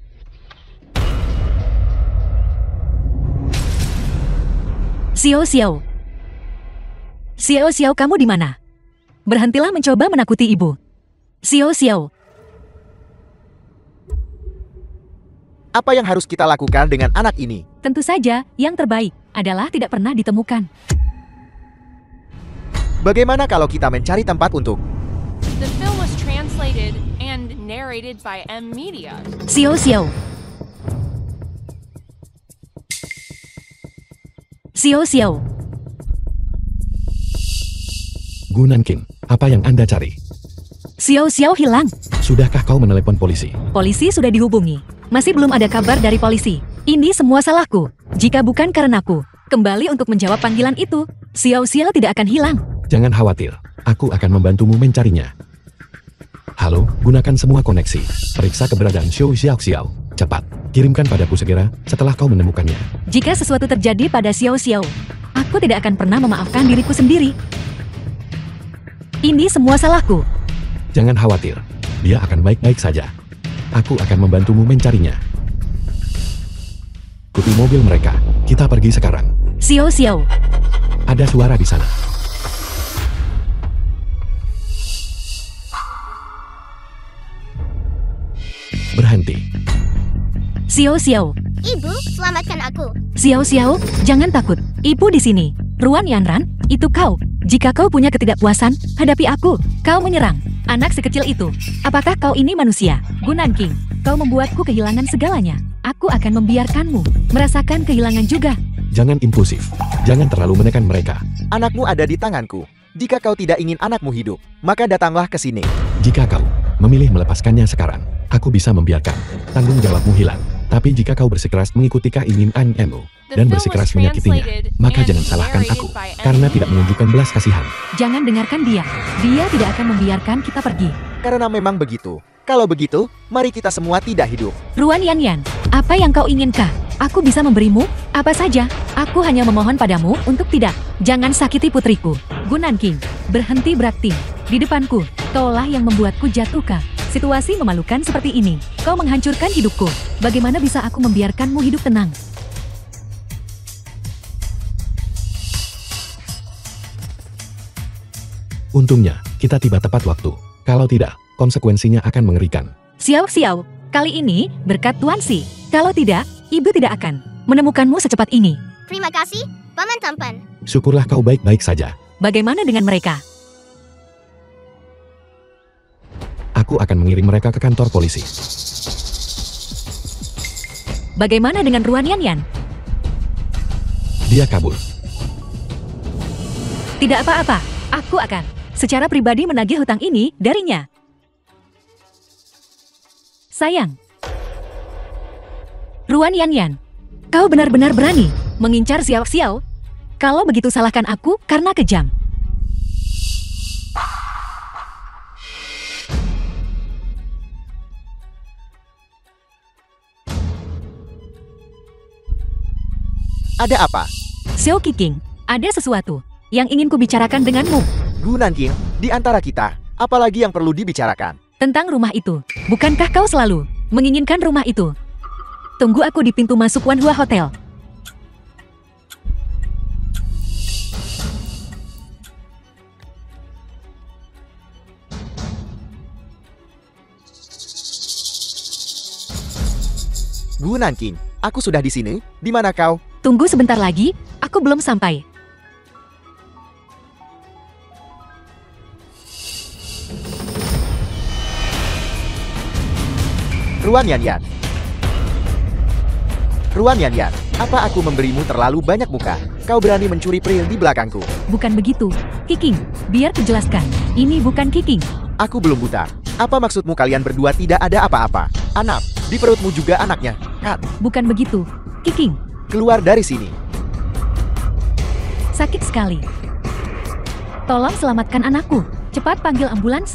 Xiao Xiao. Xiao Xiao, kamu di mana? Berhentilah mencoba menakuti ibu. Xiao Xiao. Apa yang harus kita lakukan dengan anak ini? Tentu saja, yang terbaik adalah tidak pernah ditemukan. Bagaimana kalau kita mencari tempat untuk... The film was translated and narrated by M Media. Xiao Xiao. Xiao Xiao. Gu Nanking, apa yang Anda cari? Xiao Xiao hilang. Sudahkah kau menelepon polisi? Polisi sudah dihubungi. Masih belum ada kabar dari polisi. Ini semua salahku. Jika bukan karenaku, kembali untuk menjawab panggilan itu, Xiao Xiao tidak akan hilang. Jangan khawatir, aku akan membantumu mencarinya. Halo, gunakan semua koneksi. Periksa keberadaan Shou Xiao Xiao. Cepat, kirimkan padaku segera setelah kau menemukannya. Jika sesuatu terjadi pada Xiao Xiao, aku tidak akan pernah memaafkan diriku sendiri. Ini semua salahku. Jangan khawatir, dia akan baik-baik saja. Aku akan membantumu mencarinya. Ikuti mobil mereka, kita pergi sekarang. Xiao Xiao. Ada suara di sana. Berhenti. Xiao Xiao. Ibu, selamatkan aku. Xiao Xiao, jangan takut. Ibu di sini. Ruan Yanran, itu kau. Jika kau punya ketidakpuasan, hadapi aku. Kau menyerang anak sekecil itu. Apakah kau ini manusia? Gu Nanking, kau membuatku kehilangan segalanya. Aku akan membiarkanmu merasakan kehilangan juga. Jangan impulsif. Jangan terlalu menekan mereka. Anakmu ada di tanganku. Jika kau tidak ingin anakmu hidup, maka datanglah ke sini. Jika kau memilih melepaskannya sekarang, aku bisa membiarkan tanggung jawabmu hilang. Tapi jika kau bersikeras mengikuti keinginanmu dan bersikeras menyakitinya, maka jangan salahkan aku karena tidak menunjukkan belas kasihan. Jangan dengarkan dia. Dia tidak akan membiarkan kita pergi. Karena memang begitu. Kalau begitu, mari kita semua tidak hidup. Ruan Yanyan, apa yang kau inginkah? Aku bisa memberimu apa saja. Aku hanya memohon padamu untuk tidak. Jangan sakiti putriku. Gu Nanking, berhenti berakting di depanku. Kaulah yang membuatku jatuh ke situasi memalukan seperti ini. Kau menghancurkan hidupku. Bagaimana bisa aku membiarkanmu hidup tenang? Untungnya, kita tiba tepat waktu. Kalau tidak, konsekuensinya akan mengerikan. Xiao Xiao, kali ini berkat Tuan Si. Kalau tidak, ibu tidak akan menemukanmu secepat ini. Terima kasih, Paman Tampan. Syukurlah kau baik-baik saja. Bagaimana dengan mereka? Aku akan mengirim mereka ke kantor polisi. Bagaimana dengan Ruan Yanyan? Dia kabur. Tidak apa-apa. Aku akan secara pribadi menagih hutang ini darinya. Sayang. Ruan Yanyan, kau benar-benar berani mengincar Xiao Xiao. Kalau begitu salahkan aku karena kejam. Ada apa? Xiao Qiqing, ada sesuatu yang ingin kubicarakan denganmu. Gu Nanqing, di antara kita, apalagi yang perlu dibicarakan? Tentang rumah itu. Bukankah kau selalu menginginkan rumah itu? Tunggu aku di pintu masuk Wanhua Hotel. Gu Nanqing, aku sudah di sini. Di mana kau? Tunggu sebentar lagi, aku belum sampai. Ruan Yanyan. Ruan Yanyan, apa aku memberimu terlalu banyak muka? Kau berani mencuri peril di belakangku. Bukan begitu, Qiqing. Biar kujelaskan, ini bukan Qiqing. Aku belum buta. Apa maksudmu kalian berdua tidak ada apa-apa? Anak, di perutmu juga anaknya, kan? Bukan begitu, Qiqing. Keluar dari sini. Sakit sekali. Tolong selamatkan anakku. Cepat panggil ambulans.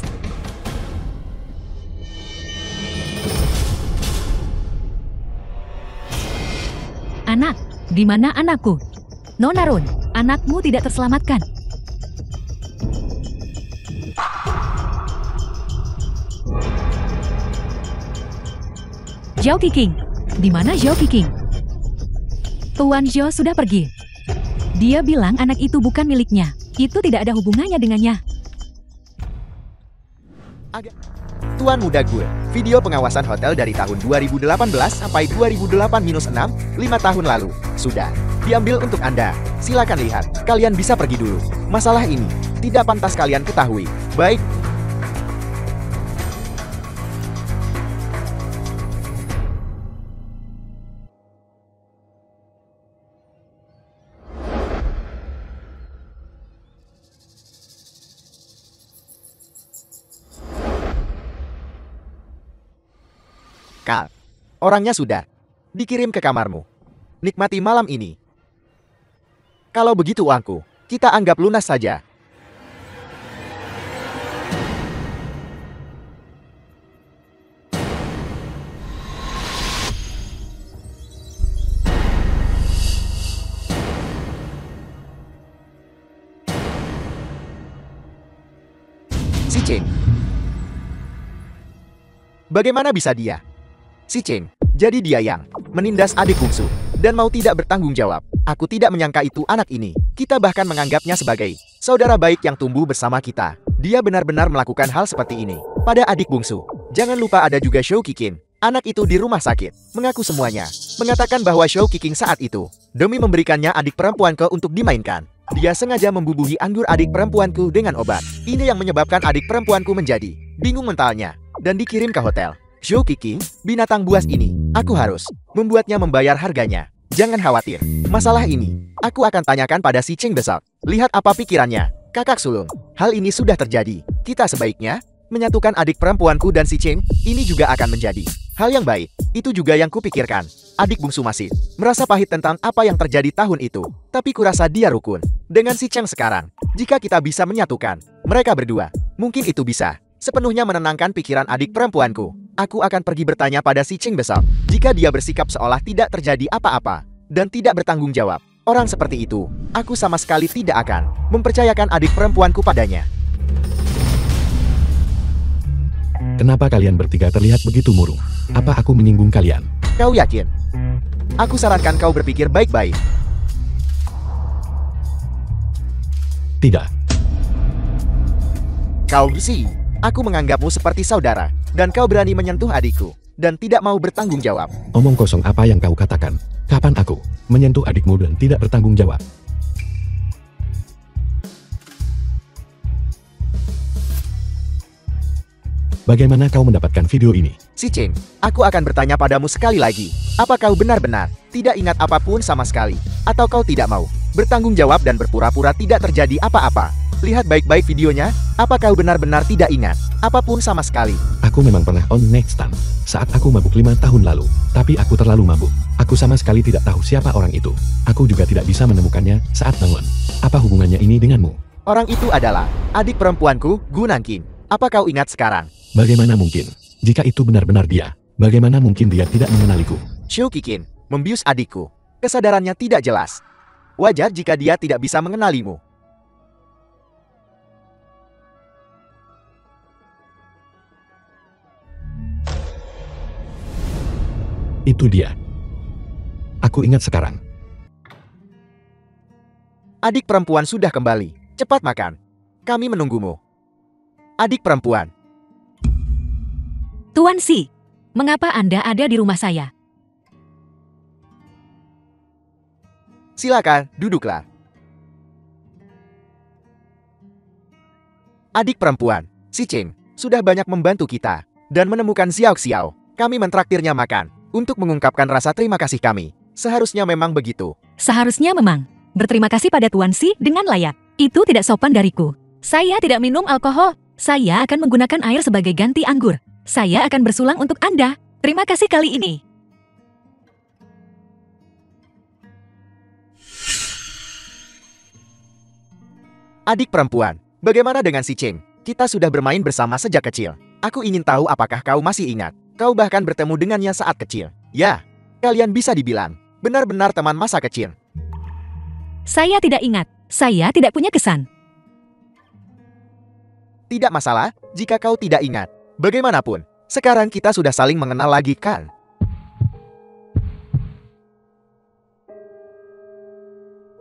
Anak, di mana anakku? Nona Run, anakmu tidak terselamatkan. Zhao Qiqing, di mana Zhao Qiqing? Tuan Zhao sudah pergi. Dia bilang anak itu bukan miliknya. Itu tidak ada hubungannya dengannya. Tuan muda gue, video pengawasan hotel dari tahun 2018 sampai 2008-6, 5 tahun lalu. Sudah diambil untuk Anda. Silakan lihat. Kalian bisa pergi dulu. Masalah ini tidak pantas kalian ketahui. Baik. Kal, orangnya sudah dikirim ke kamarmu. Nikmati malam ini. Kalau begitu uangku, kita anggap lunas saja. Si Cheng. Bagaimana bisa dia? Si Cheng, jadi dia yang menindas adik bungsu dan mau tidak bertanggung jawab. Aku tidak menyangka itu anak ini. Kita bahkan menganggapnya sebagai saudara baik yang tumbuh bersama kita. Dia benar-benar melakukan hal seperti ini pada adik bungsu. Jangan lupa ada juga Xiao Qiqing. Anak itu di rumah sakit, mengaku semuanya. Mengatakan bahwa Xiao Qiqing saat itu demi memberikannya adik perempuanku untuk dimainkan. Dia sengaja membubuhi anggur adik perempuanku dengan obat. Ini yang menyebabkan adik perempuanku menjadi bingung mentalnya dan dikirim ke hotel. Xiao Qiqing, binatang buas ini, aku harus membuatnya membayar harganya. Jangan khawatir, masalah ini aku akan tanyakan pada si Cheng besok. Lihat apa pikirannya. Kakak sulung, hal ini sudah terjadi. Kita sebaiknya menyatukan adik perempuanku dan si Cheng. Ini juga akan menjadi hal yang baik. Itu juga yang kupikirkan. Adik bungsu masih merasa pahit tentang apa yang terjadi tahun itu. Tapi kurasa dia rukun dengan si Cheng sekarang. Jika kita bisa menyatukan mereka berdua, mungkin itu bisa sepenuhnya menenangkan pikiran adik perempuanku. Aku akan pergi bertanya pada si Cheng besok. Jika dia bersikap seolah tidak terjadi apa-apa dan tidak bertanggung jawab, orang seperti itu, aku sama sekali tidak akan mempercayakan adik perempuanku padanya. Kenapa kalian bertiga terlihat begitu murung? Apa aku menyinggung kalian? Kau yakin? Aku sarankan kau berpikir baik-baik. Tidak. Kau sih, aku menganggapmu seperti saudara, dan kau berani menyentuh adikku, dan tidak mau bertanggung jawab. Omong kosong apa yang kau katakan? Kapan aku menyentuh adikmu dan tidak bertanggung jawab? Bagaimana kau mendapatkan video ini? Si Cheng, aku akan bertanya padamu sekali lagi. Apa kau benar-benar tidak ingat apapun sama sekali? Atau kau tidak mau bertanggung jawab dan berpura-pura tidak terjadi apa-apa? Lihat baik-baik videonya, apa kau benar-benar tidak ingat? Apapun sama sekali. Aku memang pernah on next stand saat aku mabuk 5 tahun lalu. Tapi aku terlalu mabuk. Aku sama sekali tidak tahu siapa orang itu. Aku juga tidak bisa menemukannya saat bangun. Apa hubungannya ini denganmu? Orang itu adalah adik perempuanku, Gu Nankin. Apa kau ingat sekarang? Bagaimana mungkin? Jika itu benar-benar dia, bagaimana mungkin dia tidak mengenaliku? Xiao Qiqin, membius adikku. Kesadarannya tidak jelas. Wajar jika dia tidak bisa mengenalimu. Itu dia. Aku ingat sekarang. Adik perempuan sudah kembali. Cepat makan. Kami menunggumu. Adik perempuan. Tuan Si, mengapa Anda ada di rumah saya? Silakan, duduklah. Adik perempuan, si Cheng, sudah banyak membantu kita dan menemukan Xiao Xiao. Kami mentraktirnya makan untuk mengungkapkan rasa terima kasih kami. Seharusnya memang begitu. Seharusnya memang. Berterima kasih pada Tuan Si dengan layak. Itu tidak sopan dariku. Saya tidak minum alkohol. Saya akan menggunakan air sebagai ganti anggur. Saya akan bersulang untuk Anda. Terima kasih kali ini. Adik perempuan, bagaimana dengan si Cheng? Kita sudah bermain bersama sejak kecil. Aku ingin tahu apakah kau masih ingat. Kau bahkan bertemu dengannya saat kecil. Ya, kalian bisa dibilang benar-benar teman masa kecil. Saya tidak ingat. Saya tidak punya kesan. Tidak masalah jika kau tidak ingat. Bagaimanapun, sekarang kita sudah saling mengenal lagi kan?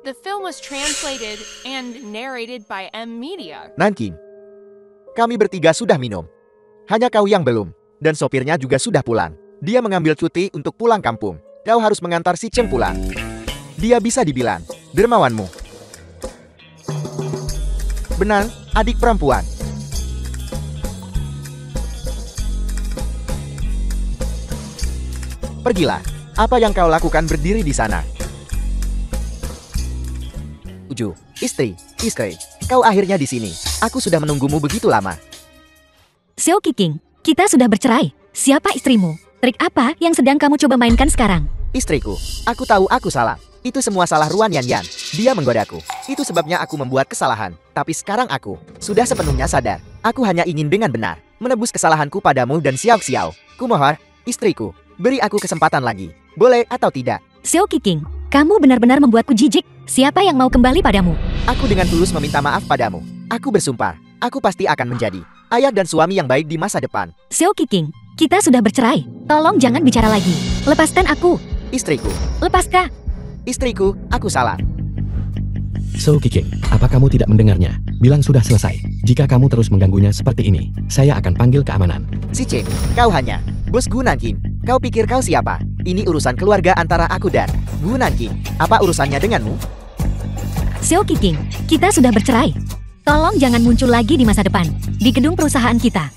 The film was translated and narrated by M Media. Nanking, kami bertiga sudah minum. Hanya kau yang belum. Dan sopirnya juga sudah pulang. Dia mengambil cuti untuk pulang kampung. Kau harus mengantar si Cheng pulang. Dia bisa dibilang dermawanmu. Benar, adik perempuan. Pergilah. Apa yang kau lakukan berdiri di sana? Uju, istri, kau akhirnya di sini. Aku sudah menunggumu begitu lama. Xiao Qiqin, kita sudah bercerai. Siapa istrimu? Trik apa yang sedang kamu coba mainkan sekarang? Istriku, aku tahu aku salah. Itu semua salah Ruan Yanyan. Dia menggodaku. Itu sebabnya aku membuat kesalahan. Tapi sekarang aku sudah sepenuhnya sadar. Aku hanya ingin dengan benar menebus kesalahanku padamu dan Xiao Xiao. Kumohon, istriku, beri aku kesempatan lagi. Boleh atau tidak? Xiao Qiqin, kamu benar-benar membuatku jijik. Siapa yang mau kembali padamu? Aku dengan tulus meminta maaf padamu. Aku bersumpah, aku pasti akan menjadi ayah dan suami yang baik di masa depan. Xiao Qiqin, kita sudah bercerai. Tolong jangan bicara lagi. Lepaskan aku. Istriku, Lepaskah? istriku, aku salah. Xiao Qiqin, apa kamu tidak mendengarnya? Bilang sudah selesai. Jika kamu terus mengganggunya seperti ini, saya akan panggil keamanan. Si Cheng, kau hanya bos Gu Nankin. Kau pikir kau siapa? Ini urusan keluarga antara aku dan Gu Nankin. Apa urusannya denganmu? Xiao Qiqin, kita sudah bercerai. Tolong jangan muncul lagi di masa depan, di gedung perusahaan kita.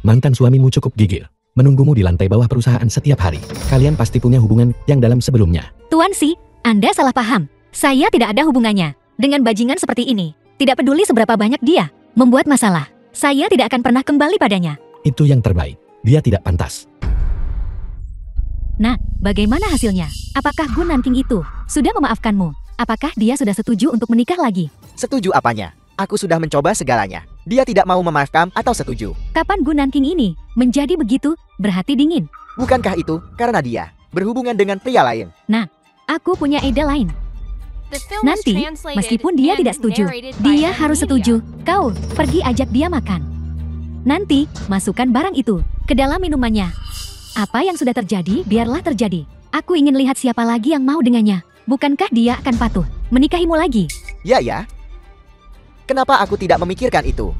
Mantan suamimu cukup gigir. Menunggumu di lantai bawah perusahaan setiap hari. Kalian pasti punya hubungan yang dalam sebelumnya. Tuan Si, Anda salah paham. Saya tidak ada hubungannya dengan bajingan seperti ini. Tidak peduli seberapa banyak dia membuat masalah. Saya tidak akan pernah kembali padanya. Itu yang terbaik. Dia tidak pantas. Nah, bagaimana hasilnya? Apakah Gu Nanking itu sudah memaafkanmu? Apakah dia sudah setuju untuk menikah lagi? Setuju apanya? Aku sudah mencoba segalanya. Dia tidak mau memaafkan atau setuju. Kapan Gu Nanking ini menjadi begitu berhati dingin? Bukankah itu karena dia berhubungan dengan pria lain? Nah, aku punya ide lain. The film was Nanti, translated meskipun dia and tidak setuju, narrated by dia M harus Media. setuju. Kau pergi ajak dia makan. Nanti, masukkan barang itu ke dalam minumannya. Apa yang sudah terjadi, biarlah terjadi. Aku ingin lihat siapa lagi yang mau dengannya. Bukankah dia akan patuh menikahimu lagi? Ya. Kenapa aku tidak memikirkan itu?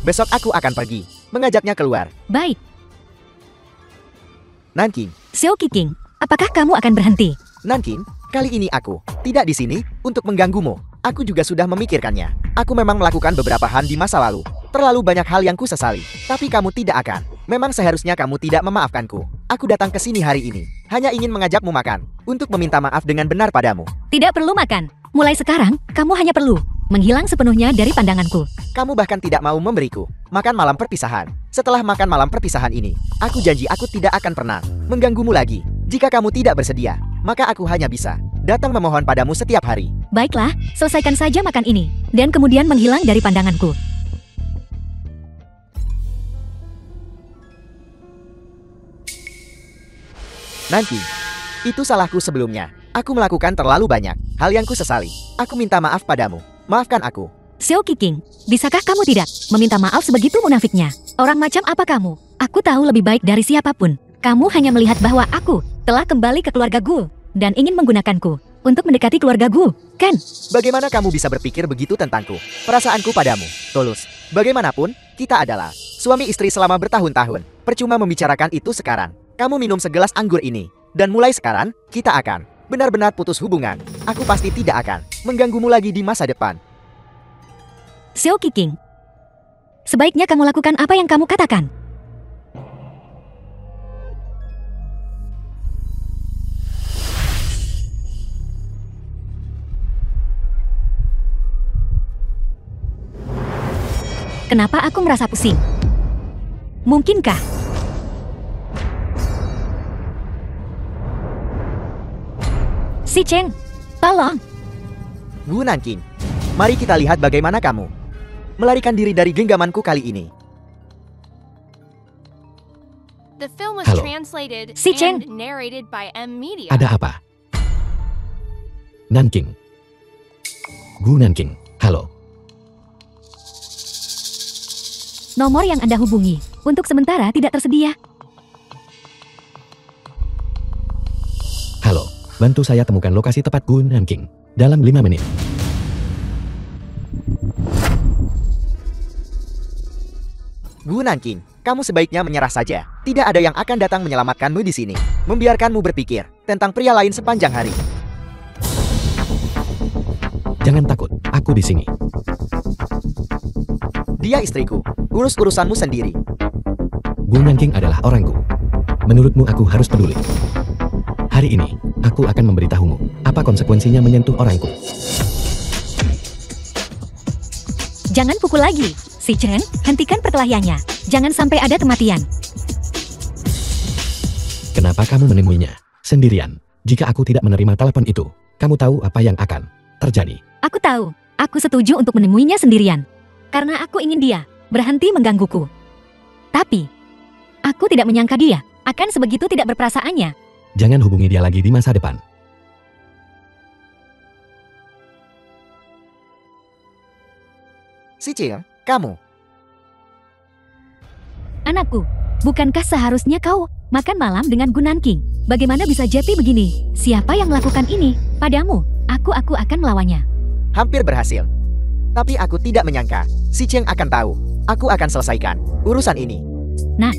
Besok aku akan pergi, mengajaknya keluar. Baik, Nanking, Xiao Qiqin, apakah kamu akan berhenti? Nanking, kali ini aku tidak di sini untuk mengganggumu. Aku juga sudah memikirkannya. Aku memang melakukan beberapa hal di masa lalu. Terlalu banyak hal yang ku sesali. Tapi kamu tidak akan. Memang seharusnya kamu tidak memaafkanku. Aku datang ke sini hari ini hanya ingin mengajakmu makan, untuk meminta maaf dengan benar padamu. Tidak perlu makan. Mulai sekarang, kamu hanya perlu menghilang sepenuhnya dari pandanganku. Kamu bahkan tidak mau memberiku makan malam perpisahan. Setelah makan malam perpisahan ini, aku janji aku tidak akan pernah mengganggumu lagi. Jika kamu tidak bersedia, maka aku hanya bisa datang memohon padamu setiap hari. Baiklah, selesaikan saja makan ini, dan kemudian menghilang dari pandanganku. Nanti, itu salahku sebelumnya. Aku melakukan terlalu banyak hal yang ku sesali. Aku minta maaf padamu. Maafkan aku. Xiao Qiqing, bisakah kamu tidak meminta maaf sebegitu munafiknya? Orang macam apa kamu? Aku tahu lebih baik dari siapapun. Kamu hanya melihat bahwa aku telah kembali ke keluarga Gu dan ingin menggunakanku untuk mendekati keluarga Gu, kan? Bagaimana kamu bisa berpikir begitu tentangku? Perasaanku padamu tulus. Bagaimanapun, kita adalah suami istri selama bertahun-tahun. Percuma membicarakan itu sekarang. Kamu minum segelas anggur ini, dan mulai sekarang, kita akan benar-benar putus hubungan. Aku pasti tidak akan mengganggumu lagi di masa depan. Xiao Qiqing, sebaiknya kamu lakukan apa yang kamu katakan. Kenapa aku merasa pusing? Mungkinkah? Si Cheng, tolong. Gu Nanqing, mari kita lihat bagaimana kamu melarikan diri dari genggamanku kali ini. The film was Halo. translated Si Cheng. and narrated by M Media. Ada apa? Nanqing. Gu Nanqing, halo. Nomor yang Anda hubungi untuk sementara tidak tersedia. Halo, bantu saya temukan lokasi tepat Gu Nanqing dalam 5 menit. Gu Nanqing, kamu sebaiknya menyerah saja. Tidak ada yang akan datang menyelamatkanmu di sini. Membiarkanmu berpikir tentang pria lain sepanjang hari. Jangan takut, aku di sini. Dia istriku. Urus urusanmu sendiri. Gu Nanqing adalah orangku. Menurutmu aku harus peduli? Hari ini, aku akan memberitahumu apa konsekuensinya menyentuh orangku. Jangan pukul lagi. Si Cheng, hentikan perkelahiannya. Jangan sampai ada kematian. Kenapa kamu menemuinya sendirian? Jika aku tidak menerima telepon itu, kamu tahu apa yang akan terjadi. Aku tahu. Aku setuju untuk menemuinya sendirian. Karena aku ingin dia berhenti menggangguku. Tapi, aku tidak menyangka dia akan sebegitu tidak berperasaannya. Jangan hubungi dia lagi di masa depan. Si Cheng, kamu. Anakku, bukankah seharusnya kau makan malam dengan Gu Nanqing? Bagaimana bisa jadi begini? Siapa yang melakukan ini padamu? Aku akan melawannya. Hampir berhasil. Tapi aku tidak menyangka si Cheng akan tahu. Aku akan selesaikan urusan ini. Nah,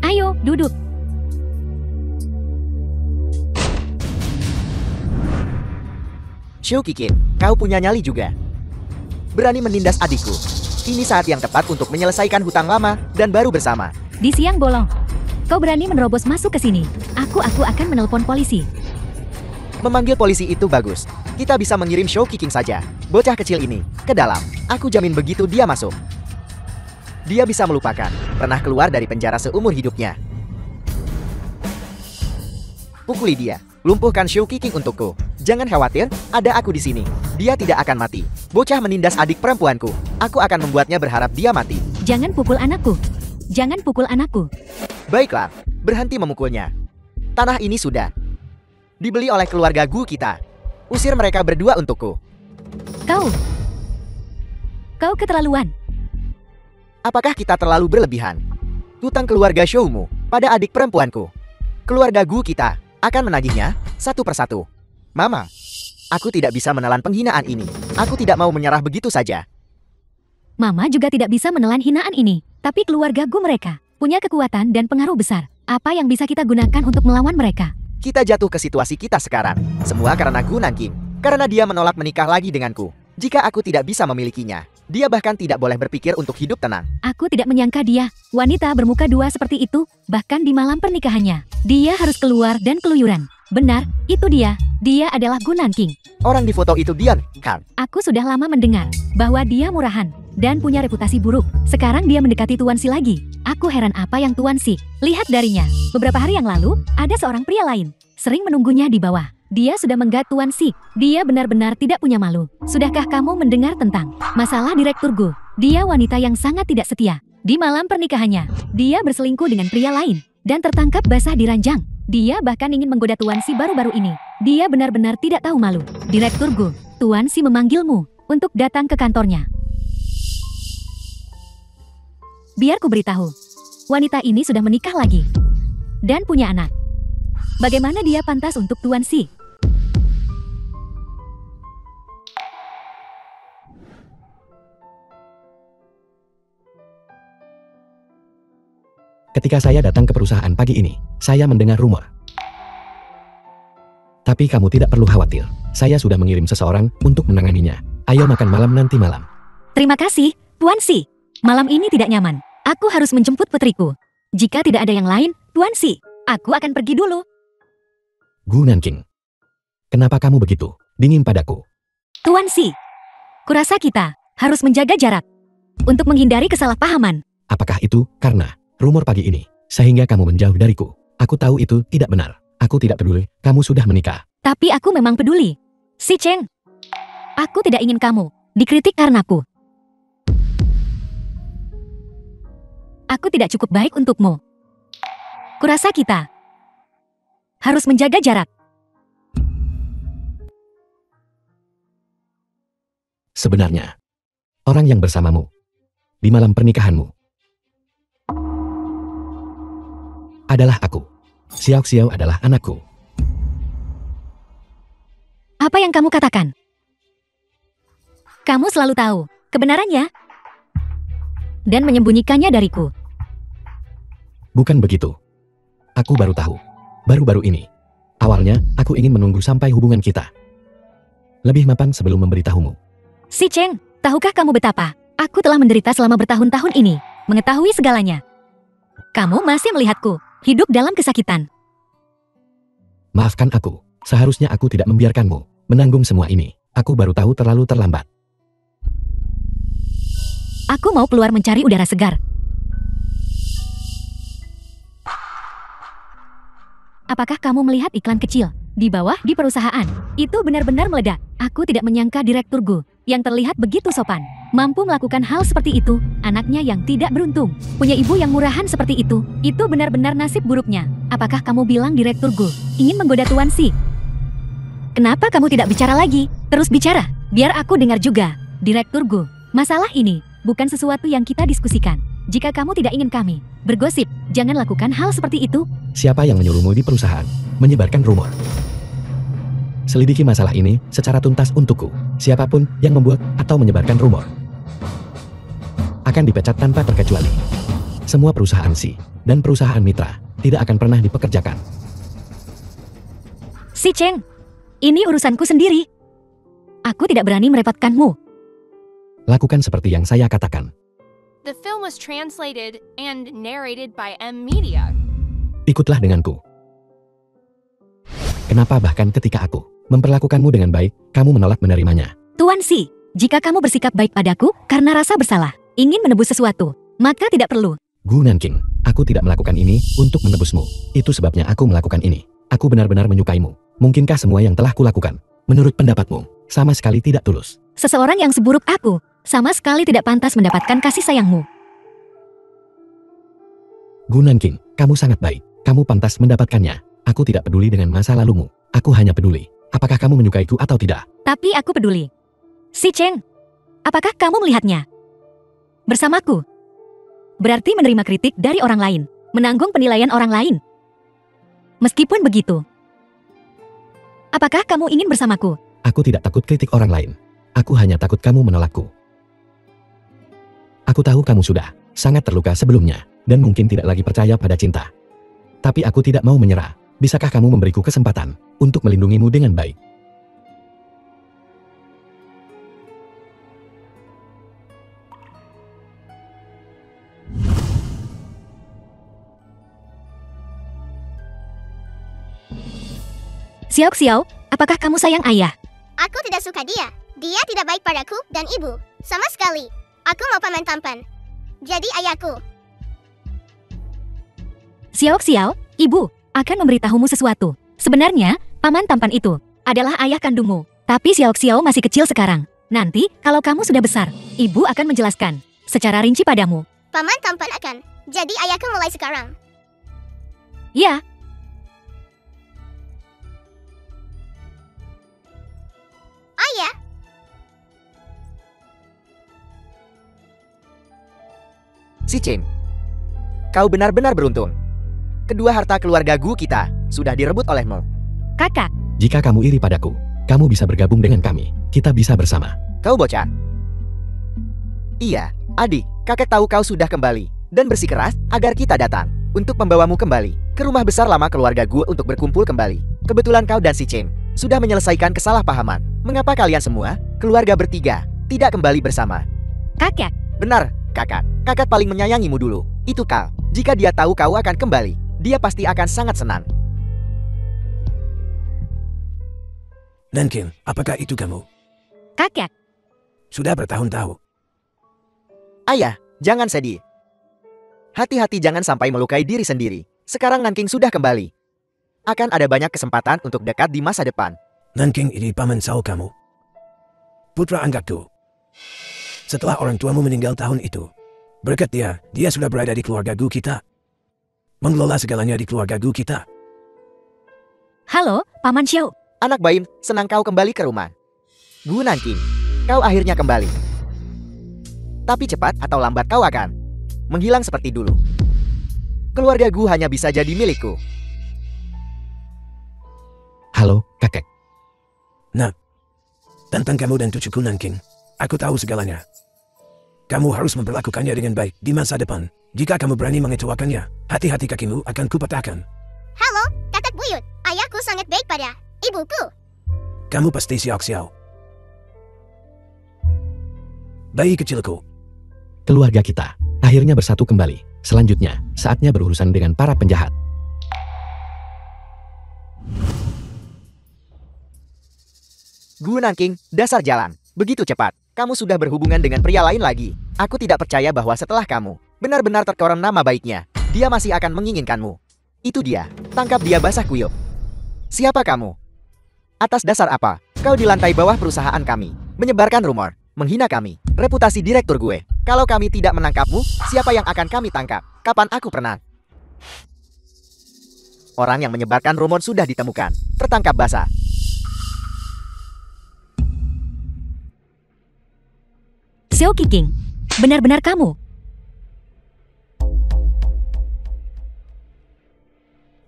ayo duduk. Xiao Qiqing, kau punya nyali juga. Berani menindas adikku. Ini saat yang tepat untuk menyelesaikan hutang lama dan baru bersama. Di siang bolong, kau berani menerobos masuk ke sini. Aku akan menelpon polisi. Memanggil polisi itu bagus. Kita bisa mengirim Xiao Qiqing saja, bocah kecil ini, ke dalam. Aku jamin begitu dia masuk, dia bisa melupakan pernah keluar dari penjara seumur hidupnya. Pukuli dia. Lumpuhkan Xiao Qiqing untukku. Jangan khawatir, ada aku di sini. Dia tidak akan mati. Bocah menindas adik perempuanku. Aku akan membuatnya berharap dia mati. Jangan pukul anakku. Jangan pukul anakku. Baiklah, berhenti memukulnya. Tanah ini sudah dibeli oleh keluarga Gu kita. Usir mereka berdua untukku. Kau keterlaluan. Apakah kita terlalu berlebihan? Hutang keluarga Xiaomu pada adik perempuanku. Keluarga Gu kita akan menagihnya satu persatu. Mama, aku tidak bisa menelan penghinaan ini. Aku tidak mau menyerah begitu saja. Mama juga tidak bisa menelan hinaan ini. Tapi keluarga Gu mereka punya kekuatan dan pengaruh besar. Apa yang bisa kita gunakan untuk melawan mereka? Kita jatuh ke situasi kita sekarang. Semua karena Gu Nanqing. Karena dia menolak menikah lagi denganku. Jika aku tidak bisa memilikinya, Dia bahkan tidak boleh berpikir untuk hidup tenang. Aku tidak menyangka dia, wanita bermuka dua seperti itu, bahkan di malam pernikahannya. Dia harus keluar dan keluyuran. Benar, itu dia. Dia adalah Gu Nanking. Orang di foto itu Dian, kan? Aku sudah lama mendengar bahwa dia murahan dan punya reputasi buruk. Sekarang dia mendekati Tuan Si lagi. Aku heran apa yang Tuan Si lihat darinya. Beberapa hari yang lalu, ada seorang pria lain sering menunggunya di bawah. Dia sudah menggat Tuan Si. Dia benar-benar tidak punya malu. Sudahkah kamu mendengar tentang masalah Direktur Gu? Dia wanita yang sangat tidak setia. Di malam pernikahannya, dia berselingkuh dengan pria lain dan tertangkap basah di ranjang. Dia bahkan ingin menggoda Tuan Si baru-baru ini. Dia benar-benar tidak tahu malu. Direktur Gu, Tuan Si memanggilmu untuk datang ke kantornya. Biar ku beritahu, wanita ini sudah menikah lagi dan punya anak. Bagaimana dia pantas untuk Tuan Si? Ketika saya datang ke perusahaan pagi ini, saya mendengar rumor. Tapi kamu tidak perlu khawatir. Saya sudah mengirim seseorang untuk menanganinya. Ayo makan malam nanti malam. Terima kasih, Tuan Si. Malam ini tidak nyaman. Aku harus menjemput putriku. Jika tidak ada yang lain, Tuan Si, aku akan pergi dulu. Gu Nanking, kenapa kamu begitu dingin padaku? Tuan Si, kurasa kita harus menjaga jarak untuk menghindari kesalahpahaman. Apakah itu karena rumor pagi ini sehingga kamu menjauh dariku? Aku tahu itu tidak benar. Aku tidak peduli kamu sudah menikah. Tapi aku memang peduli. Si Cheng, aku tidak ingin kamu dikritik karenaku. Aku tidak cukup baik untukmu. Kurasa kita harus menjaga jarak. Sebenarnya, orang yang bersamamu di malam pernikahanmu adalah aku. Xiao Xiao adalah anakku. Apa yang kamu katakan? Kamu selalu tahu kebenarannya dan menyembunyikannya dariku. Bukan begitu. Aku baru tahu. Baru-baru ini. Awalnya, aku ingin menunggu sampai hubungan kita lebih mapan sebelum memberitahumu. Si Cheng, tahukah kamu betapa aku telah menderita selama bertahun-tahun ini, mengetahui segalanya. Kamu masih melihatku hidup dalam kesakitan. Maafkan aku. Seharusnya aku tidak membiarkanmu menanggung semua ini. Aku baru tahu terlalu terlambat. Aku mau keluar mencari udara segar. Apakah kamu melihat iklan kecil di bawah di perusahaan? Itu benar-benar meledak. Aku tidak menyangka Direktur Gu yang terlihat begitu sopan mampu melakukan hal seperti itu. Anaknya yang tidak beruntung punya ibu yang murahan seperti itu benar-benar nasib buruknya. Apakah kamu bilang Direktur Gu ingin menggoda Tuan Si? Kenapa kamu tidak bicara lagi? Terus bicara, biar aku dengar juga. Direktur Gu, masalah ini bukan sesuatu yang kita diskusikan. Jika kamu tidak ingin kami bergosip, jangan lakukan hal seperti itu. Siapa yang menyuruhmu di perusahaan menyebarkan rumor? Selidiki masalah ini secara tuntas untukku. Siapapun yang membuat atau menyebarkan rumor akan dipecat tanpa terkecuali. Semua perusahaan Si dan perusahaan mitra tidak akan pernah dipekerjakan. Si Cheng, ini urusanku sendiri. Aku tidak berani merepotkanmu. Lakukan seperti yang saya katakan. The film was translated and narrated by M Media. Ikutlah denganku. Kenapa bahkan ketika aku memperlakukanmu dengan baik, kamu menolak menerimanya? Tuan Si, jika kamu bersikap baik padaku karena rasa bersalah, ingin menebus sesuatu, maka tidak perlu. Gu Nanking, aku tidak melakukan ini untuk menebusmu. Itu sebabnya aku melakukan ini. Aku benar-benar menyukaimu. Mungkinkah semua yang telah kulakukan, menurut pendapatmu, sama sekali tidak tulus? Seseorang yang seburuk aku, sama sekali tidak pantas mendapatkan kasih sayangmu. Gu Nanking, kamu sangat baik. Kamu pantas mendapatkannya. Aku tidak peduli dengan masa lalumu. Aku hanya peduli apakah kamu menyukaiku atau tidak. Tapi aku peduli. Si Cheng, apakah kamu melihatnya? Bersamaku. Berarti menerima kritik dari orang lain, menanggung penilaian orang lain. Meskipun begitu, apakah kamu ingin bersamaku? Aku tidak takut kritik orang lain. Aku hanya takut kamu menolakku. Aku tahu kamu sudah sangat terluka sebelumnya, dan mungkin tidak lagi percaya pada cinta. Tapi aku tidak mau menyerah. Bisakah kamu memberiku kesempatan untuk melindungimu dengan baik? Xiao Xiao, apakah kamu sayang ayah? Aku tidak suka dia. Dia tidak baik padaku dan ibu. Sama sekali. Aku mau paman tampan. Jadi ayahku. Xiao Xiao, ibu akan memberitahumu sesuatu. Sebenarnya, paman tampan itu adalah ayah kandungmu. Tapi Xiao Xiao masih kecil sekarang. Nanti, kalau kamu sudah besar, ibu akan menjelaskan secara rinci padamu. Paman tampan akan jadi ayahku mulai sekarang. Ya, Ayah, Si Chen, kau benar-benar beruntung. Kedua harta keluarga Gu kita sudah direbut olehmu. kakak. Jika kamu iri padaku, kamu bisa bergabung dengan kami. Kita bisa bersama. Kau bocah. Iya, adik, kakek tahu kau sudah kembali dan bersikeras agar kita datang untuk membawamu kembali ke rumah besar lama keluarga Gu untuk berkumpul kembali. Kebetulan kau dan si Chen sudah menyelesaikan kesalahpahaman. Mengapa kalian semua, keluarga bertiga, tidak kembali bersama? Kakak, Benar, kakak. Kakak paling menyayangimu dulu. Itu kau. Jika dia tahu kau akan kembali, dia pasti akan sangat senang. Nanking, apakah itu kamu? kakak. Sudah bertahun-tahun. Ayah, jangan sedih. Hati-hati jangan sampai melukai diri sendiri. Sekarang Nanking sudah kembali. Akan ada banyak kesempatan untuk dekat di masa depan. Nanking ini paman Sao kamu. Putra angkatku. Setelah orang tuamu meninggal tahun itu, berkat dia sudah berada di keluarga Gu kita. Mengelola segalanya di keluarga Gu kita. Halo, Paman Xiao. Anak Baim, senang kau kembali ke rumah. Gu Nanking, kau akhirnya kembali. Tapi cepat atau lambat kau akan menghilang seperti dulu. Keluarga Gu hanya bisa jadi milikku. Halo, kakek. Tentang kamu dan cucuku Nanking, aku tahu segalanya. Kamu harus memperlakukannya dengan baik di masa depan. Jika kamu berani mengecewakannya, hati-hati kakimu akan kupatahkan. halo, kakak buyut. Ayahku sangat baik pada ibuku. Kamu pasti Xiao. Bayi kecilku, Keluarga kita akhirnya bersatu kembali. Selanjutnya, saatnya berurusan dengan para penjahat. Gu Nanking, dasar jalan. Begitu cepat, kamu sudah berhubungan dengan pria lain lagi. Aku tidak percaya bahwa setelah kamu benar-benar terkoram nama baiknya, dia masih akan menginginkanmu. Itu dia, tangkap dia basah kuyup. Siapa kamu? Atas dasar apa? Kau di lantai bawah perusahaan kami, menyebarkan rumor, menghina kami, reputasi direktur gue. Kalau kami tidak menangkapmu, siapa yang akan kami tangkap? Kapan aku pernah? Orang yang menyebarkan rumor sudah ditemukan, tertangkap basah. Xiao Qiqing, benar-benar kamu.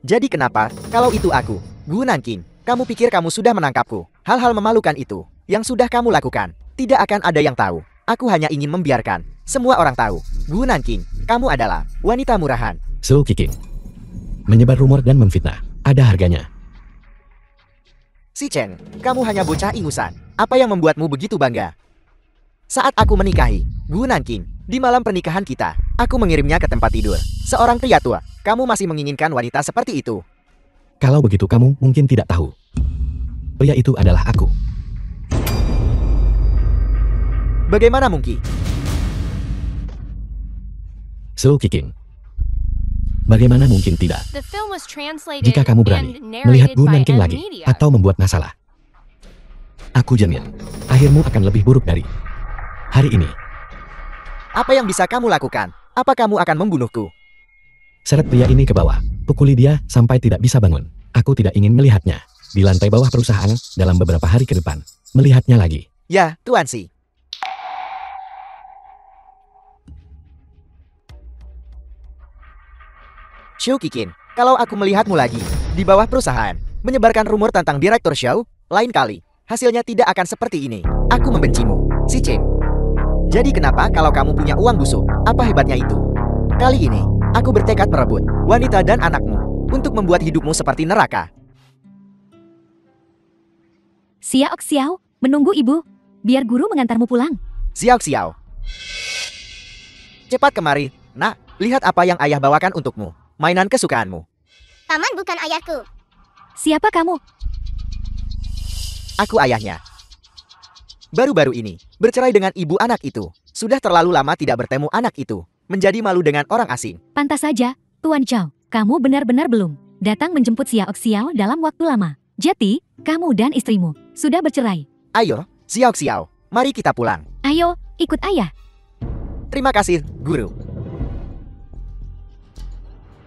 Jadi kenapa, kalau itu aku, Gu Nanking, kamu pikir kamu sudah menangkapku? Hal-hal memalukan itu, yang sudah kamu lakukan, tidak akan ada yang tahu. Aku hanya ingin membiarkan semua orang tahu. Gu Nanking, kamu adalah wanita murahan. Xiao Qiqing. Menyebar rumor dan memfitnah, ada harganya. Si Chen, kamu hanya bocah ingusan. Apa yang membuatmu begitu bangga? Saat aku menikahi Gu Nanking, di malam pernikahan kita, aku mengirimnya ke tempat tidur seorang pria tua. Kamu masih menginginkan wanita seperti itu? Kalau begitu kamu mungkin tidak tahu. Pria itu adalah aku. Bagaimana mungkin? Xiao Qiqing. Bagaimana mungkin tidak? The film was translated Jika kamu berani and melihat narrated Gu by Nanking M lagi Media. atau membuat masalah, aku jamin, akhirmu akan lebih buruk dari hari ini. Apa yang bisa kamu lakukan? Apa kamu akan membunuhku? Seret pria ini ke bawah, pukuli dia sampai tidak bisa bangun. Aku tidak ingin melihatnya di lantai bawah perusahaan dalam beberapa hari ke depan. Melihatnya lagi. Ya, Tuan Si. Xiao Qiqing, kalau aku melihatmu lagi di bawah perusahaan, menyebarkan rumor tentang Direktur Xiao, lain kali, hasilnya tidak akan seperti ini. Aku membencimu, si Chen. Jadi kenapa kalau kamu punya uang busuk? Apa hebatnya itu? Kali ini, aku bertekad merebut wanita dan anakmu untuk membuat hidupmu seperti neraka. Xiao Xiao, menunggu ibu. Biar guru mengantarmu pulang. Xiao Xiao. Cepat kemari, nak. Lihat apa yang ayah bawakan untukmu. Mainan kesukaanmu. Paman bukan ayahku. Siapa kamu? Aku ayahnya. Baru-baru ini, bercerai dengan ibu anak itu. Sudah terlalu lama tidak bertemu anak itu. Menjadi malu dengan orang asing. Pantas saja, Tuan Chow. Kamu benar-benar belum datang menjemput Xiao Xiao dalam waktu lama. Jadi, kamu dan istrimu sudah bercerai. Ayo, Xiao Xiao, mari kita pulang. Ayo, ikut ayah. Terima kasih, Guru.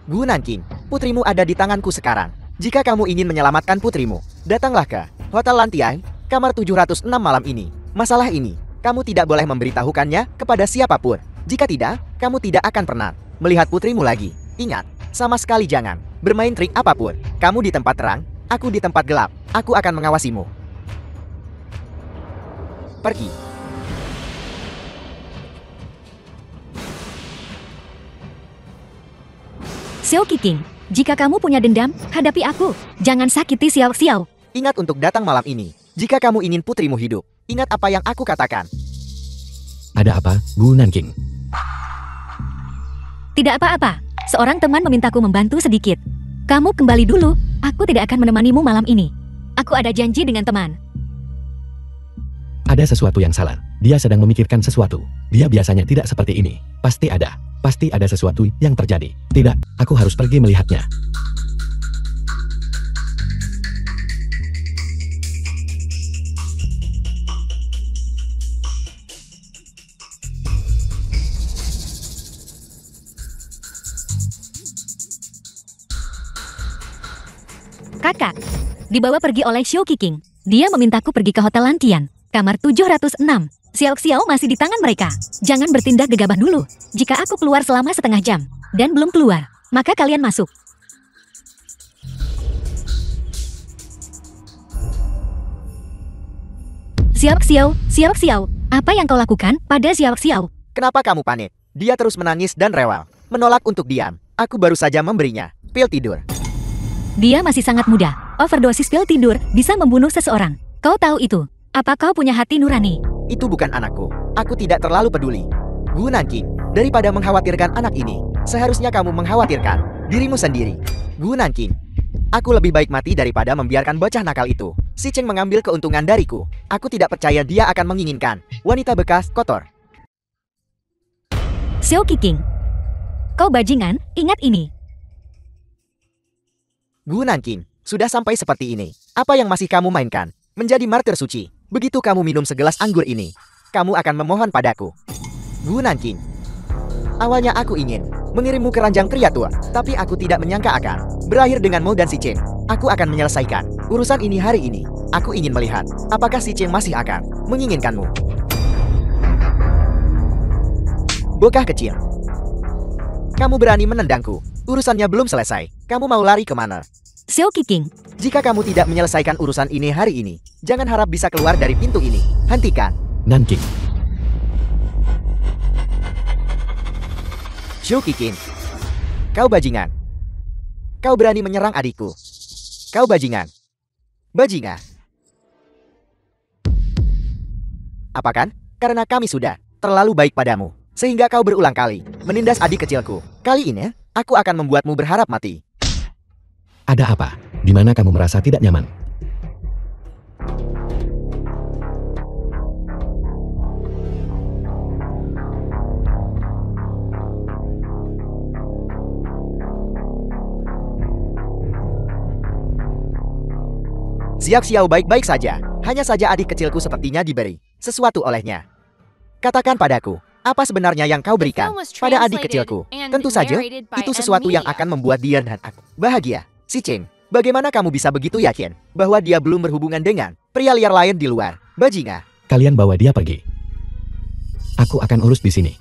Gu Nanking, putrimu ada di tanganku sekarang. Jika kamu ingin menyelamatkan putrimu, datanglah ke Hotel Lantian, kamar 706 malam ini. Masalah ini, kamu tidak boleh memberitahukannya kepada siapapun. Jika tidak, kamu tidak akan pernah melihat putrimu lagi. Ingat, sama sekali jangan bermain trik apapun. Kamu di tempat terang, aku di tempat gelap. Aku akan mengawasimu. Pergi. Xiao Qiqing, jika kamu punya dendam, hadapi aku. Jangan sakiti Xiao Xiao. Ingat untuk datang malam ini. Jika kamu ingin putrimu hidup, ingat apa yang aku katakan. Ada apa, Gu Nanking? Tidak apa-apa. Seorang teman memintaku membantu sedikit. Kamu kembali dulu. Aku tidak akan menemanimu malam ini. Aku ada janji dengan teman. Ada sesuatu yang salah. Dia sedang memikirkan sesuatu. Dia biasanya tidak seperti ini. Pasti ada sesuatu yang terjadi. Tidak, aku harus pergi melihatnya. Kakak, dibawa pergi oleh Xiao Qiqing. Dia memintaku pergi ke Hotel Lantian, kamar 706. Xiao Xiao masih di tangan mereka. Jangan bertindak gegabah dulu. Jika aku keluar selama setengah jam, dan belum keluar, maka kalian masuk. Xiao Xiao, apa yang kau lakukan pada Xiao Xiao? Kenapa kamu panik? Dia terus menangis dan rewel. Menolak untuk diam. Aku baru saja memberinya pil tidur. Dia masih sangat muda. Overdosis pil tidur bisa membunuh seseorang. Kau tahu itu? Apa kau punya hati nurani? Itu bukan anakku. Aku tidak terlalu peduli. Gu Nanking, daripada mengkhawatirkan anak ini, seharusnya kamu mengkhawatirkan dirimu sendiri. Gu Nanking, aku lebih baik mati daripada membiarkan bocah nakal itu. Si Cheng mengambil keuntungan dariku. Aku tidak percaya dia akan menginginkan wanita bekas kotor. Xiao Qiqing, kau bajingan, ingat ini. Gu Nanking, sudah sampai seperti ini. Apa yang masih kamu mainkan? Menjadi martir suci. Begitu kamu minum segelas anggur ini, kamu akan memohon padaku. Gu Nanking, awalnya aku ingin mengirimmu ke ranjang pria tua, tapi aku tidak menyangka akan berakhir denganmu dan si Cheng. Aku akan menyelesaikan urusan ini hari ini. Aku ingin melihat apakah si Cheng masih akan menginginkanmu. Bocah kecil, kamu berani menendangku. Urusannya belum selesai. Kamu mau lari kemana? Xiao Qiqing, Jika kamu tidak menyelesaikan urusan ini hari ini, jangan harap bisa keluar dari pintu ini. Hentikan. Nanking, Xiao Qiqing, kau bajingan. Kau berani menyerang adikku. Kau bajingan. Bajingan. Apa kan? Karena kami sudah terlalu baik padamu, sehingga kau berulang kali menindas adik kecilku. Kali ini, aku akan membuatmu berharap mati. ada apa? Di mana kamu merasa tidak nyaman? Xiao Xiao baik-baik saja. Hanya saja adik kecilku sepertinya diberi sesuatu olehnya. Katakan padaku, apa sebenarnya yang kau berikan pada adik kecilku? Tentu saja, itu sesuatu yang akan membuat dia dan aku bahagia. Si Cheng, bagaimana kamu bisa begitu yakin bahwa dia belum berhubungan dengan pria liar lain di luar? Bajingan. Kalian bawa dia pergi. Aku akan urus di sini.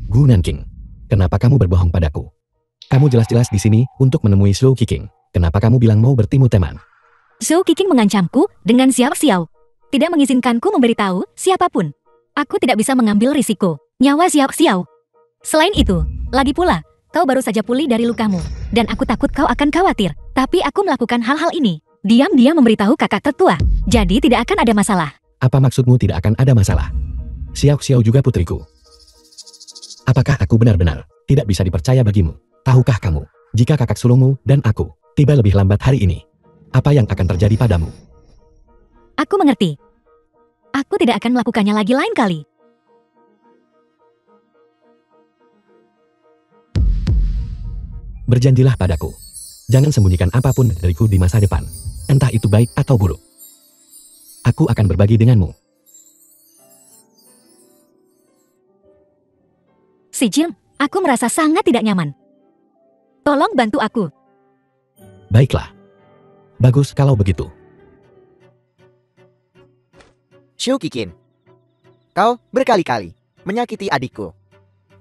Gu Nanking, kenapa kamu berbohong padaku? Kamu jelas-jelas di sini untuk menemui Xiao Qiqing. Kenapa kamu bilang mau bertemu teman? Xiao Qiqing mengancamku dengan Xiao Xiao. Tidak mengizinkanku memberitahu siapapun. Aku tidak bisa mengambil risiko nyawa Xiao Xiao. Selain itu, lagi pula, kau baru saja pulih dari lukamu. Dan aku takut kau akan khawatir. Tapi aku melakukan hal-hal ini diam-diam memberitahu kakak tetua. Jadi tidak akan ada masalah. Apa maksudmu tidak akan ada masalah? Xiao Xiao juga putriku. Apakah aku benar-benar tidak bisa dipercaya bagimu? Tahukah kamu, jika kakak sulungmu dan aku tiba lebih lambat hari ini, apa yang akan terjadi padamu? Aku mengerti. Aku tidak akan melakukannya lagi lain kali. Berjanjilah padaku. Jangan sembunyikan apapun dariku di masa depan. Entah itu baik atau buruk. Aku akan berbagi denganmu. Si Jin, aku merasa sangat tidak nyaman. Tolong bantu aku. Baiklah. Bagus kalau begitu. Shu Kikin, kau berkali-kali menyakiti adikku.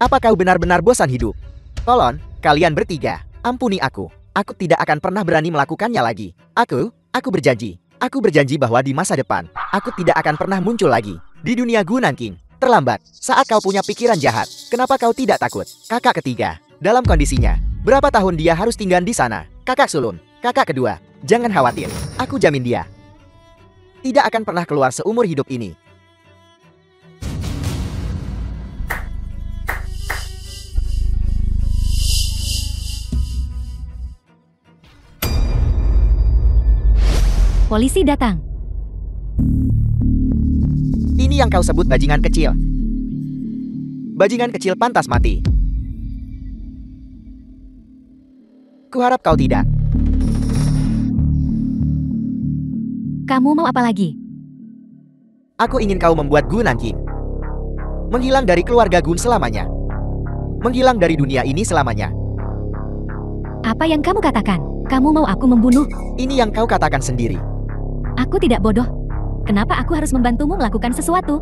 Apa kau benar-benar bosan hidup? Tolong, kalian bertiga, ampuni aku. Aku tidak akan pernah berani melakukannya lagi. Aku berjanji. Aku berjanji bahwa di masa depan, aku tidak akan pernah muncul lagi di dunia Gu Nanking. Terlambat, saat kau punya pikiran jahat, kenapa kau tidak takut? Kakak ketiga, dalam kondisinya, berapa tahun dia harus tinggal di sana? Kakak sulung, kakak kedua, jangan khawatir. Aku jamin dia tidak akan pernah keluar seumur hidup ini. Polisi datang. Ini yang kau sebut bajingan kecil. Bajingan kecil pantas mati. Kuharap kau tidak. Kamu mau apa lagi? Aku ingin kau membuat Gu Nanking menghilang dari keluarga Gun selamanya. Menghilang dari dunia ini selamanya. Apa yang kamu katakan? Kamu mau aku membunuh? Ini yang kau katakan sendiri. Aku tidak bodoh. Kenapa aku harus membantumu melakukan sesuatu?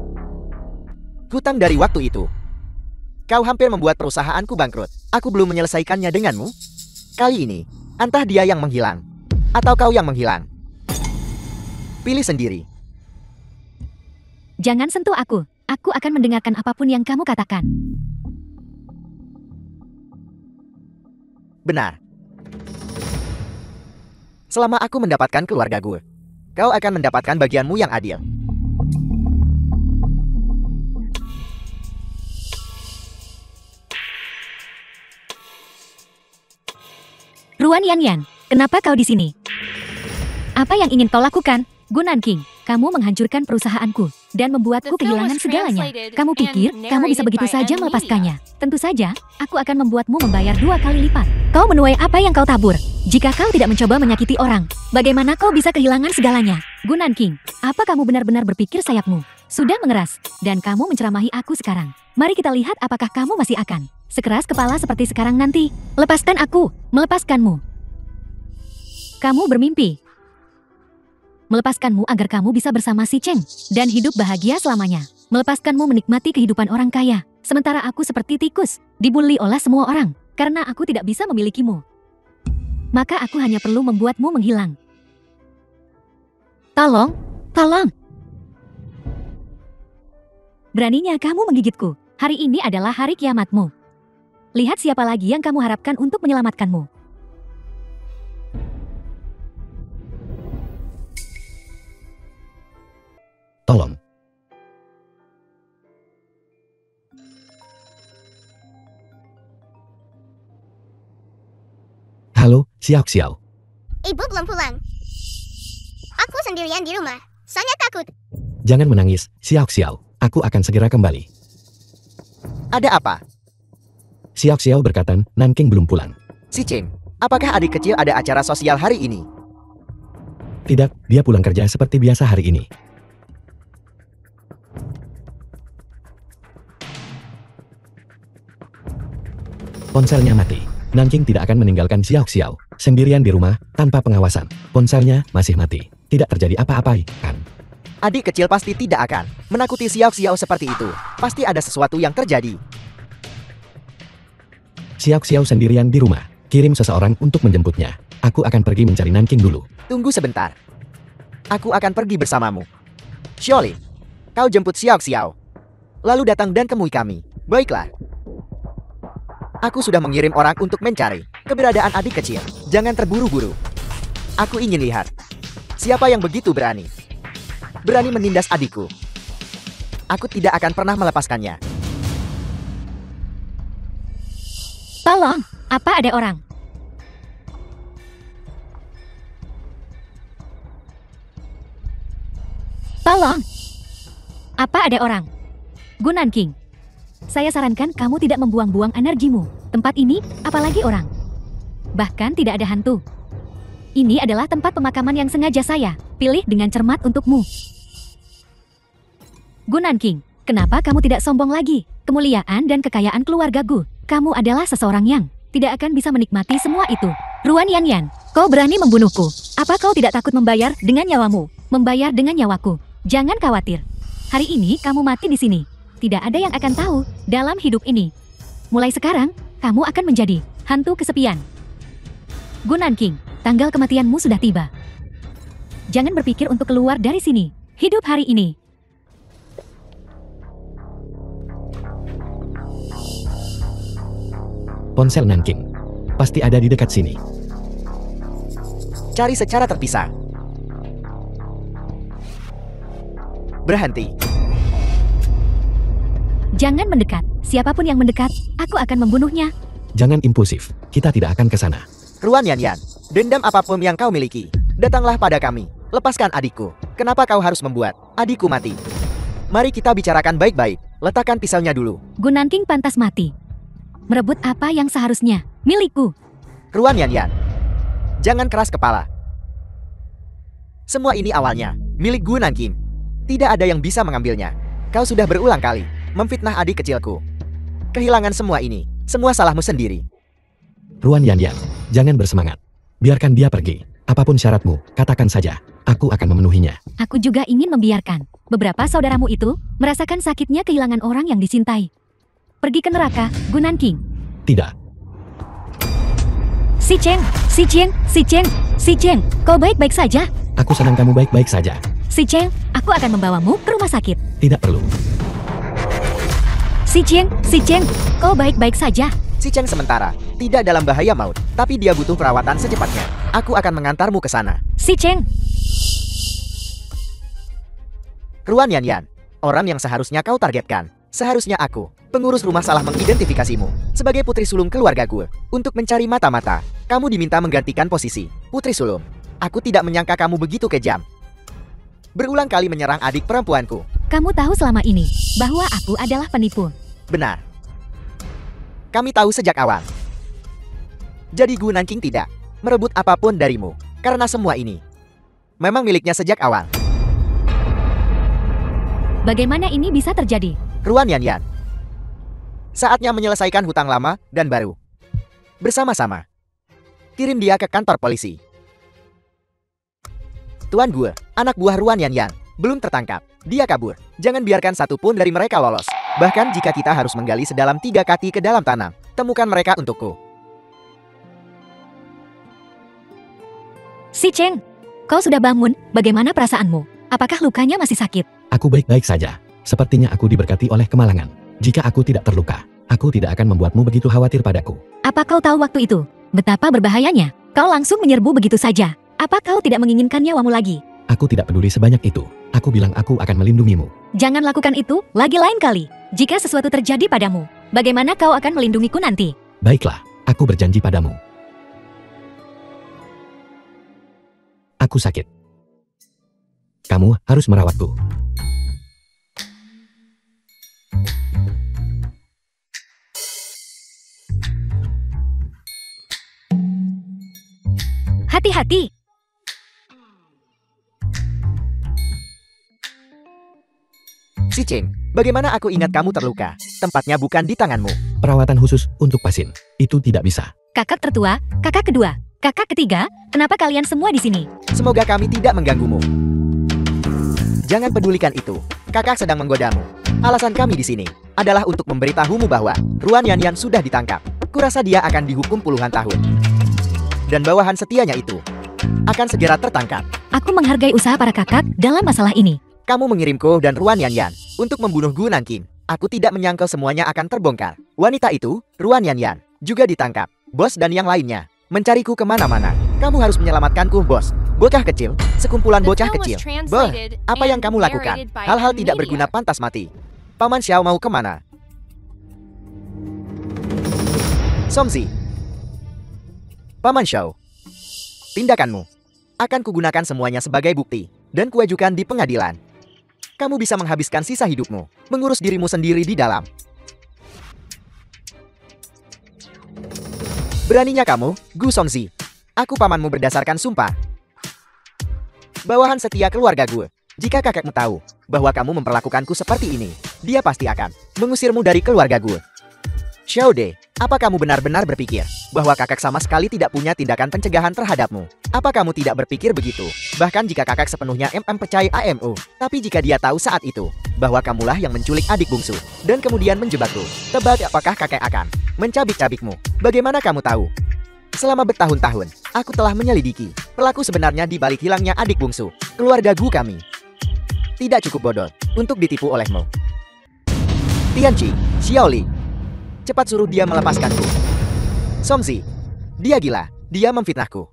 Hutang dari waktu itu. Kau hampir membuat perusahaanku bangkrut. Aku belum menyelesaikannya denganmu. Kali ini, entah dia yang menghilang, atau kau yang menghilang. Pilih sendiri. Jangan sentuh aku. Aku akan mendengarkan apapun yang kamu katakan. Benar. Selama aku mendapatkan keluarga gue, kau akan mendapatkan bagianmu yang adil. Ruan Yanyan, kenapa kau di sini? Apa yang ingin kau lakukan? Gu Nanking, kamu menghancurkan perusahaanku dan membuatku kehilangan segalanya. Kamu pikir kamu bisa begitu saja melepaskannya? Tentu saja, aku akan membuatmu membayar 2 kali lipat. Kau menuai apa yang kau tabur. Jika kau tidak mencoba menyakiti orang, bagaimana kau bisa kehilangan segalanya? Gu Nanking, apa kamu benar-benar berpikir sayapmu sudah mengeras dan kamu menceramahi aku sekarang? Mari kita lihat apakah kamu masih akan sekeras kepala seperti sekarang nanti. Lepaskan aku, melepaskanmu. Kamu bermimpi. Melepaskanmu agar kamu bisa bersama si Cheng dan hidup bahagia selamanya. Melepaskanmu menikmati kehidupan orang kaya, sementara aku seperti tikus, dibully oleh semua orang karena aku tidak bisa memilikimu. Maka aku hanya perlu membuatmu menghilang. Tolong, tolong. Beraninya kamu menggigitku. Hari ini adalah hari kiamatmu. Lihat siapa lagi yang kamu harapkan untuk menyelamatkanmu. Tolong. Halo, Xiao Xiao. Ibu belum pulang. Aku sendirian di rumah. Sangat takut. Jangan menangis, Xiao Xiao. Aku akan segera kembali. Ada apa? Xiao Xiao berkata, Nanking belum pulang. Si Cheng, apakah adik kecil ada acara sosial hari ini? Tidak, dia pulang kerja seperti biasa hari ini. Ponselnya mati. Nanking tidak akan meninggalkan Xiao Xiao sendirian di rumah tanpa pengawasan. Ponselnya masih mati. Tidak terjadi apa-apa, kan? Adik kecil pasti tidak akan menakuti Xiao Xiao seperti itu. Pasti ada sesuatu yang terjadi. Xiao Xiao sendirian di rumah. Kirim seseorang untuk menjemputnya. Aku akan pergi mencari Nanking dulu. Tunggu sebentar. Aku akan pergi bersamamu. Xiaoli, kau jemput Xiao Xiao. Lalu datang dan temui kami. Baiklah. Aku sudah mengirim orang untuk mencari keberadaan adik kecil. Jangan terburu-buru. Aku ingin lihat siapa yang begitu berani menindas adikku. Aku tidak akan pernah melepaskannya. Tolong, apa ada orang? Tolong, apa ada orang? Gunan King, saya sarankan kamu tidak membuang-buang energimu. Tempat ini, apalagi orang. Bahkan tidak ada hantu. Ini adalah tempat pemakaman yang sengaja saya pilih dengan cermat untukmu. Gunan King, kenapa kamu tidak sombong lagi? Kemuliaan dan kekayaan keluarga Gu. Kamu adalah seseorang yang tidak akan bisa menikmati semua itu. Ruan Yanyan, kau berani membunuhku. Apa kau tidak takut membayar dengan nyawamu? Membayar dengan nyawaku. Jangan khawatir. Hari ini kamu mati di sini. Tidak ada yang akan tahu dalam hidup ini. Mulai sekarang, kamu akan menjadi hantu kesepian. Gunan King, tanggal kematianmu sudah tiba. Jangan berpikir untuk keluar dari sini. Hidup hari ini. Ponsel Nanking. Pasti ada di dekat sini. Cari secara terpisah. Berhenti. Jangan mendekat. Siapapun yang mendekat, aku akan membunuhnya. Jangan impulsif. Kita tidak akan ke sana. Ruan Yanyan, dendam apapun yang kau miliki, datanglah pada kami. Lepaskan adikku. Kenapa kau harus membuat adikku mati? Mari kita bicarakan baik-baik. Letakkan pisaunya dulu. Gunan King pantas mati. Merebut apa yang seharusnya milikku. Ruan Yanyan, jangan keras kepala. Semua ini awalnya milik Gunan King. Tidak ada yang bisa mengambilnya. Kau sudah berulang kali memfitnah adik kecilku. Kehilangan semua ini, semua salahmu sendiri. Ruan Yanyan, jangan bersemangat. Biarkan dia pergi. Apapun syaratmu, katakan saja. Aku akan memenuhinya. Aku juga ingin membiarkan beberapa saudaramu itu merasakan sakitnya kehilangan orang yang dicintai. Pergi ke neraka, Gunan King. Tidak. Si Cheng, kau baik-baik saja? Aku senang kamu baik-baik saja. Si Cheng, aku akan membawamu ke rumah sakit. Tidak perlu. Si Cheng, kau baik-baik saja? Si Cheng sementara tidak dalam bahaya maut, tapi dia butuh perawatan secepatnya. Aku akan mengantarmu ke sana. Si Cheng. Ruan Yanyan, orang yang seharusnya kau targetkan. Seharusnya aku, pengurus rumah, salah mengidentifikasimu sebagai putri sulung keluarga gue. Untuk mencari mata-mata, kamu diminta menggantikan posisi putri sulung. Aku tidak menyangka kamu begitu kejam. Berulang kali menyerang adik perempuanku. Kamu tahu selama ini bahwa aku adalah penipu. Benar. Kami tahu sejak awal. Jadi Gunan King tidak merebut apapun darimu, karena semua ini memang miliknya sejak awal. Bagaimana ini bisa terjadi? Ruan Yanyan, saatnya menyelesaikan hutang lama dan baru. Bersama-sama. Kirim dia ke kantor polisi. Tuan Gue, anak buah Ruan Yanyan, belum tertangkap. Dia kabur. Jangan biarkan satupun dari mereka lolos. Bahkan jika kita harus menggali sedalam 3 kaki ke dalam tanah, temukan mereka untukku. Si Cheng, kau sudah bangun? Bagaimana perasaanmu? Apakah lukanya masih sakit? Aku baik-baik saja. Sepertinya aku diberkati oleh kemalangan. Jika aku tidak terluka, aku tidak akan membuatmu begitu khawatir padaku. Apa kau tahu waktu itu betapa berbahayanya? Kau langsung menyerbu begitu saja. Apa kau tidak menginginkan nyawamu lagi? Aku tidak peduli sebanyak itu. Aku bilang aku akan melindungimu. Jangan lakukan itu lagi lain kali. Jika sesuatu terjadi padamu, bagaimana kau akan melindungiku nanti? Baiklah, aku berjanji padamu. Aku sakit. Kamu harus merawatku. Hati-hati. Si Cheng, bagaimana aku ingat kamu terluka? Tempatnya bukan di tanganmu. Perawatan khusus untuk pasien. Itu tidak bisa. Kakak tertua, kakak kedua, kakak ketiga, kenapa kalian semua di sini? Semoga kami tidak mengganggumu. Jangan pedulikan itu. Kakak sedang menggodamu. Alasan kami di sini adalah untuk memberitahumu bahwa Ruan Yanyan sudah ditangkap. Kurasa dia akan dihukum puluhan tahun. Dan bawahan setianya itu akan segera tertangkap. Aku menghargai usaha para kakak dalam masalah ini. Kamu mengirimku dan Ruan Yanyan untuk membunuh Gunan King. Aku tidak menyangka semuanya akan terbongkar. Wanita itu, Ruan Yanyan, juga ditangkap. Bos dan yang lainnya mencariku kemana-mana. Kamu harus menyelamatkanku, bos. Bocah kecil, sekumpulan bocah kecil. Bah, apa yang kamu lakukan? Hal-hal tidak berguna pantas mati. Paman Xiao mau kemana? Somzi. Paman Xiao. Tindakanmu akan kugunakan semuanya sebagai bukti dan kuajukan di pengadilan. Kamu bisa menghabiskan sisa hidupmu mengurus dirimu sendiri di dalam. Beraninya kamu, Gu Songzi. Aku pamanmu berdasarkan sumpah. Bawahan setia keluarga gue. Jika kakekmu tahu bahwa kamu memperlakukanku seperti ini, dia pasti akan mengusirmu dari keluarga gue. Xiao De, apa kamu benar-benar berpikir bahwa kakek sama sekali tidak punya tindakan pencegahan terhadapmu? Apa kamu tidak berpikir begitu? Bahkan jika kakek sepenuhnya percaya AMU, tapi jika dia tahu saat itu bahwa kamulah yang menculik adik bungsu dan kemudian menjebakku, tebak apakah kakek akan mencabik-cabikmu? Bagaimana kamu tahu? Selama bertahun-tahun, aku telah menyelidiki pelaku sebenarnya di balik hilangnya adik bungsu keluarga Gu kami. Tidak cukup bodoh untuk ditipu olehmu. Tianqi, Xiaoli, cepat suruh dia melepaskanku. Somzi, dia gila, dia memfitnahku.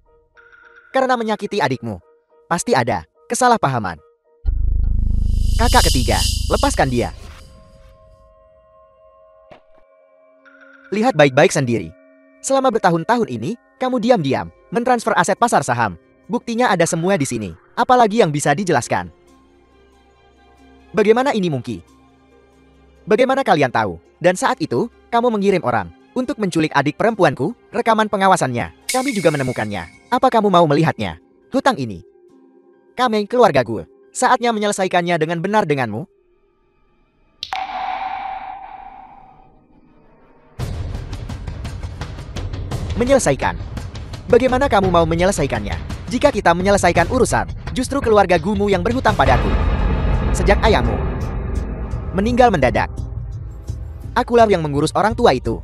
Karena menyakiti adikmu. Pasti ada kesalahpahaman. Kakak ketiga, lepaskan dia. Lihat baik-baik sendiri. Selama bertahun-tahun ini, kamu diam-diam mentransfer aset pasar saham. Buktinya ada semua di sini. Apalagi yang bisa dijelaskan? Bagaimana ini mungkin? Bagaimana kalian tahu? Dan saat itu, kamu mengirim orang untuk menculik adik perempuanku. Rekaman pengawasannya, kami juga menemukannya. Apa kamu mau melihatnya? Hutang ini, kami keluarga gue. Saatnya menyelesaikannya dengan benar denganmu. Menyelesaikan? Bagaimana kamu mau menyelesaikannya? Jika kita menyelesaikan urusan, justru keluarga gumu yang berhutang padaku. Sejak ayahmu meninggal mendadak, akulah yang mengurus orang tua itu.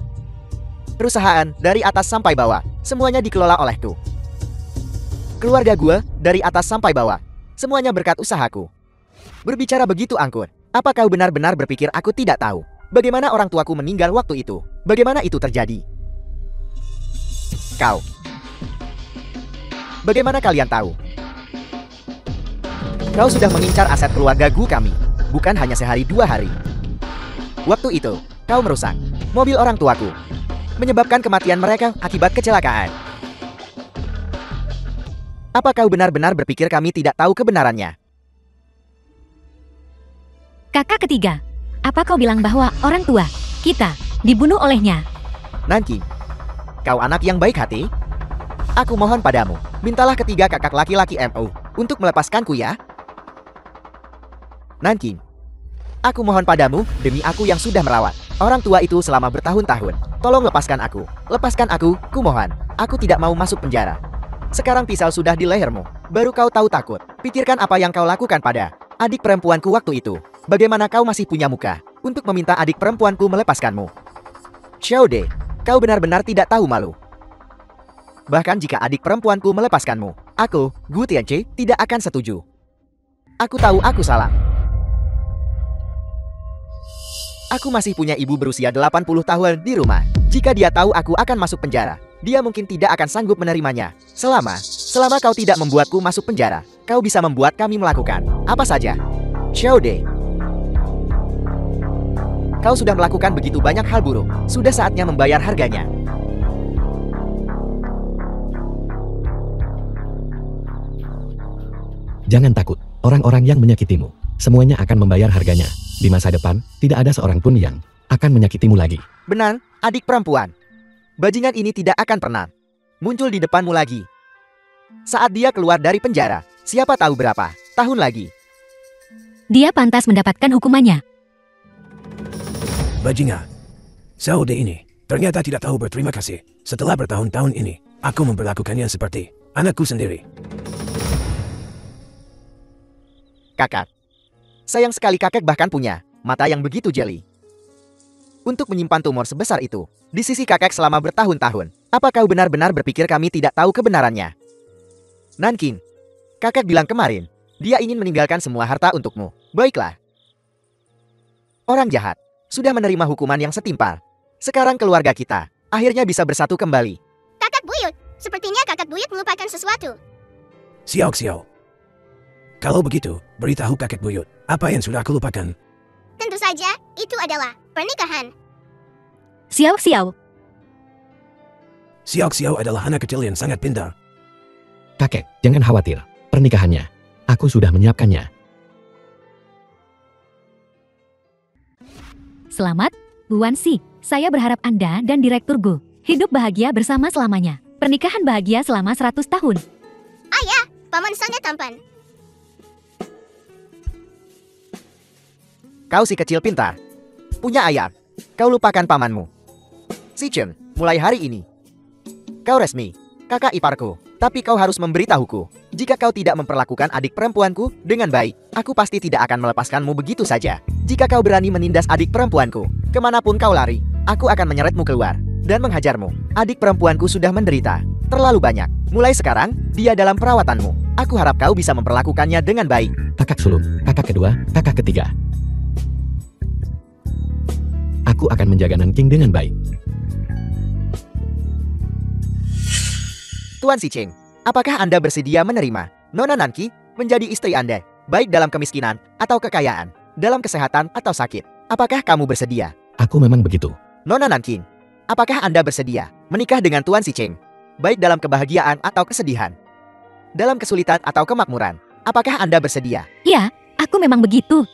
Perusahaan dari atas sampai bawah, semuanya dikelola olehku. Keluarga gue dari atas sampai bawah, semuanya berkat usahaku. Berbicara begitu angkur, apa kau benar-benar berpikir aku tidak tahu bagaimana orang tuaku meninggal waktu itu? Bagaimana itu terjadi? Kau, bagaimana kalian tahu? Kau sudah mengincar aset keluarga Gu kami, bukan hanya sehari 2 hari. Waktu itu, kau merusak mobil orang tuaku, menyebabkan kematian mereka akibat kecelakaan. Apa kau benar-benar berpikir kami tidak tahu kebenarannya? Kakak ketiga, apa kau bilang bahwa orang tua kita dibunuh olehnya? Nanki, kau anak yang baik hati. Aku mohon padamu, mintalah ketiga kakak laki-laki MU untuk melepaskanku ya. Nanki, aku mohon padamu demi aku yang sudah merawat orang tua itu selama bertahun-tahun. Tolong lepaskan aku, kumohon. Aku tidak mau masuk penjara. Sekarang pisau sudah di lehermu, baru kau tahu takut. Pikirkan apa yang kau lakukan pada adik perempuanku waktu itu. Bagaimana kau masih punya muka untuk meminta adik perempuanku melepaskanmu? Xiao De, kau benar-benar tidak tahu malu. Bahkan jika adik perempuanku melepaskanmu, aku, Gu Tianqi, tidak akan setuju. Aku tahu aku salah. Aku masih punya ibu berusia 80 tahun di rumah. Jika dia tahu aku akan masuk penjara, dia mungkin tidak akan sanggup menerimanya. Selama kau tidak membuatku masuk penjara, kau bisa membuat kami melakukan apa saja. Xiao De, kau sudah melakukan begitu banyak hal buruk. Sudah saatnya membayar harganya. Jangan takut, orang-orang yang menyakitimu, semuanya akan membayar harganya. Di masa depan, tidak ada seorang pun yang akan menyakitimu lagi. Benar, adik perempuan. Bajingan ini tidak akan pernah muncul di depanmu lagi. Saat dia keluar dari penjara, siapa tahu berapa tahun lagi. Dia pantas mendapatkan hukumannya. Bajingan. Xiao De ini ternyata tidak tahu berterima kasih. Setelah bertahun-tahun ini, aku memperlakukannya seperti anakku sendiri. Kakak, sayang sekali kakek bahkan punya mata yang begitu jeli. Untuk menyimpan tumor sebesar itu di sisi kakek selama bertahun-tahun, apa kau benar-benar berpikir kami tidak tahu kebenarannya? Nankin, kakek bilang kemarin, dia ingin meninggalkan semua harta untukmu. Baiklah. Orang jahat sudah menerima hukuman yang setimpal. Sekarang keluarga kita akhirnya bisa bersatu kembali. Kakak buyut, sepertinya kakak buyut melupakan sesuatu. Xiao. Kalau begitu, beritahu kakek buyut, apa yang sudah aku lupakan? Tentu saja, itu adalah pernikahan. Xiao. Xiao Xiao adalah anak kecil yang sangat pintar. Kakek, jangan khawatir. Pernikahannya, aku sudah menyiapkannya. Selamat, Bu Wansi. Saya berharap Anda dan Direktur Go hidup bahagia bersama selamanya. Pernikahan bahagia selama 100 tahun. Ayah, paman sangat tampan. Kau si kecil pintar. Punya ayah. Kau lupakan pamanmu. Si Chen, mulai hari ini kau resmi kakak iparku. Tapi kau harus memberitahuku. Jika kau tidak memperlakukan adik perempuanku dengan baik, aku pasti tidak akan melepaskanmu begitu saja. Jika kau berani menindas adik perempuanku, kemanapun kau lari, aku akan menyeretmu keluar dan menghajarmu. Adik perempuanku sudah menderita terlalu banyak. Mulai sekarang, dia dalam perawatanmu. Aku harap kau bisa memperlakukannya dengan baik. Kakak sulung, kakak kedua, kakak ketiga. Aku akan menjaga Nanking dengan baik. Tuan Si Cheng, apakah Anda bersedia menerima Nona Nanki menjadi istri Anda, baik dalam kemiskinan atau kekayaan, dalam kesehatan atau sakit? Apakah kamu bersedia? Aku memang begitu. Nona Nanking, apakah Anda bersedia menikah dengan Tuan Si Cheng, baik dalam kebahagiaan atau kesedihan, dalam kesulitan atau kemakmuran? Apakah Anda bersedia? Ya, aku memang begitu.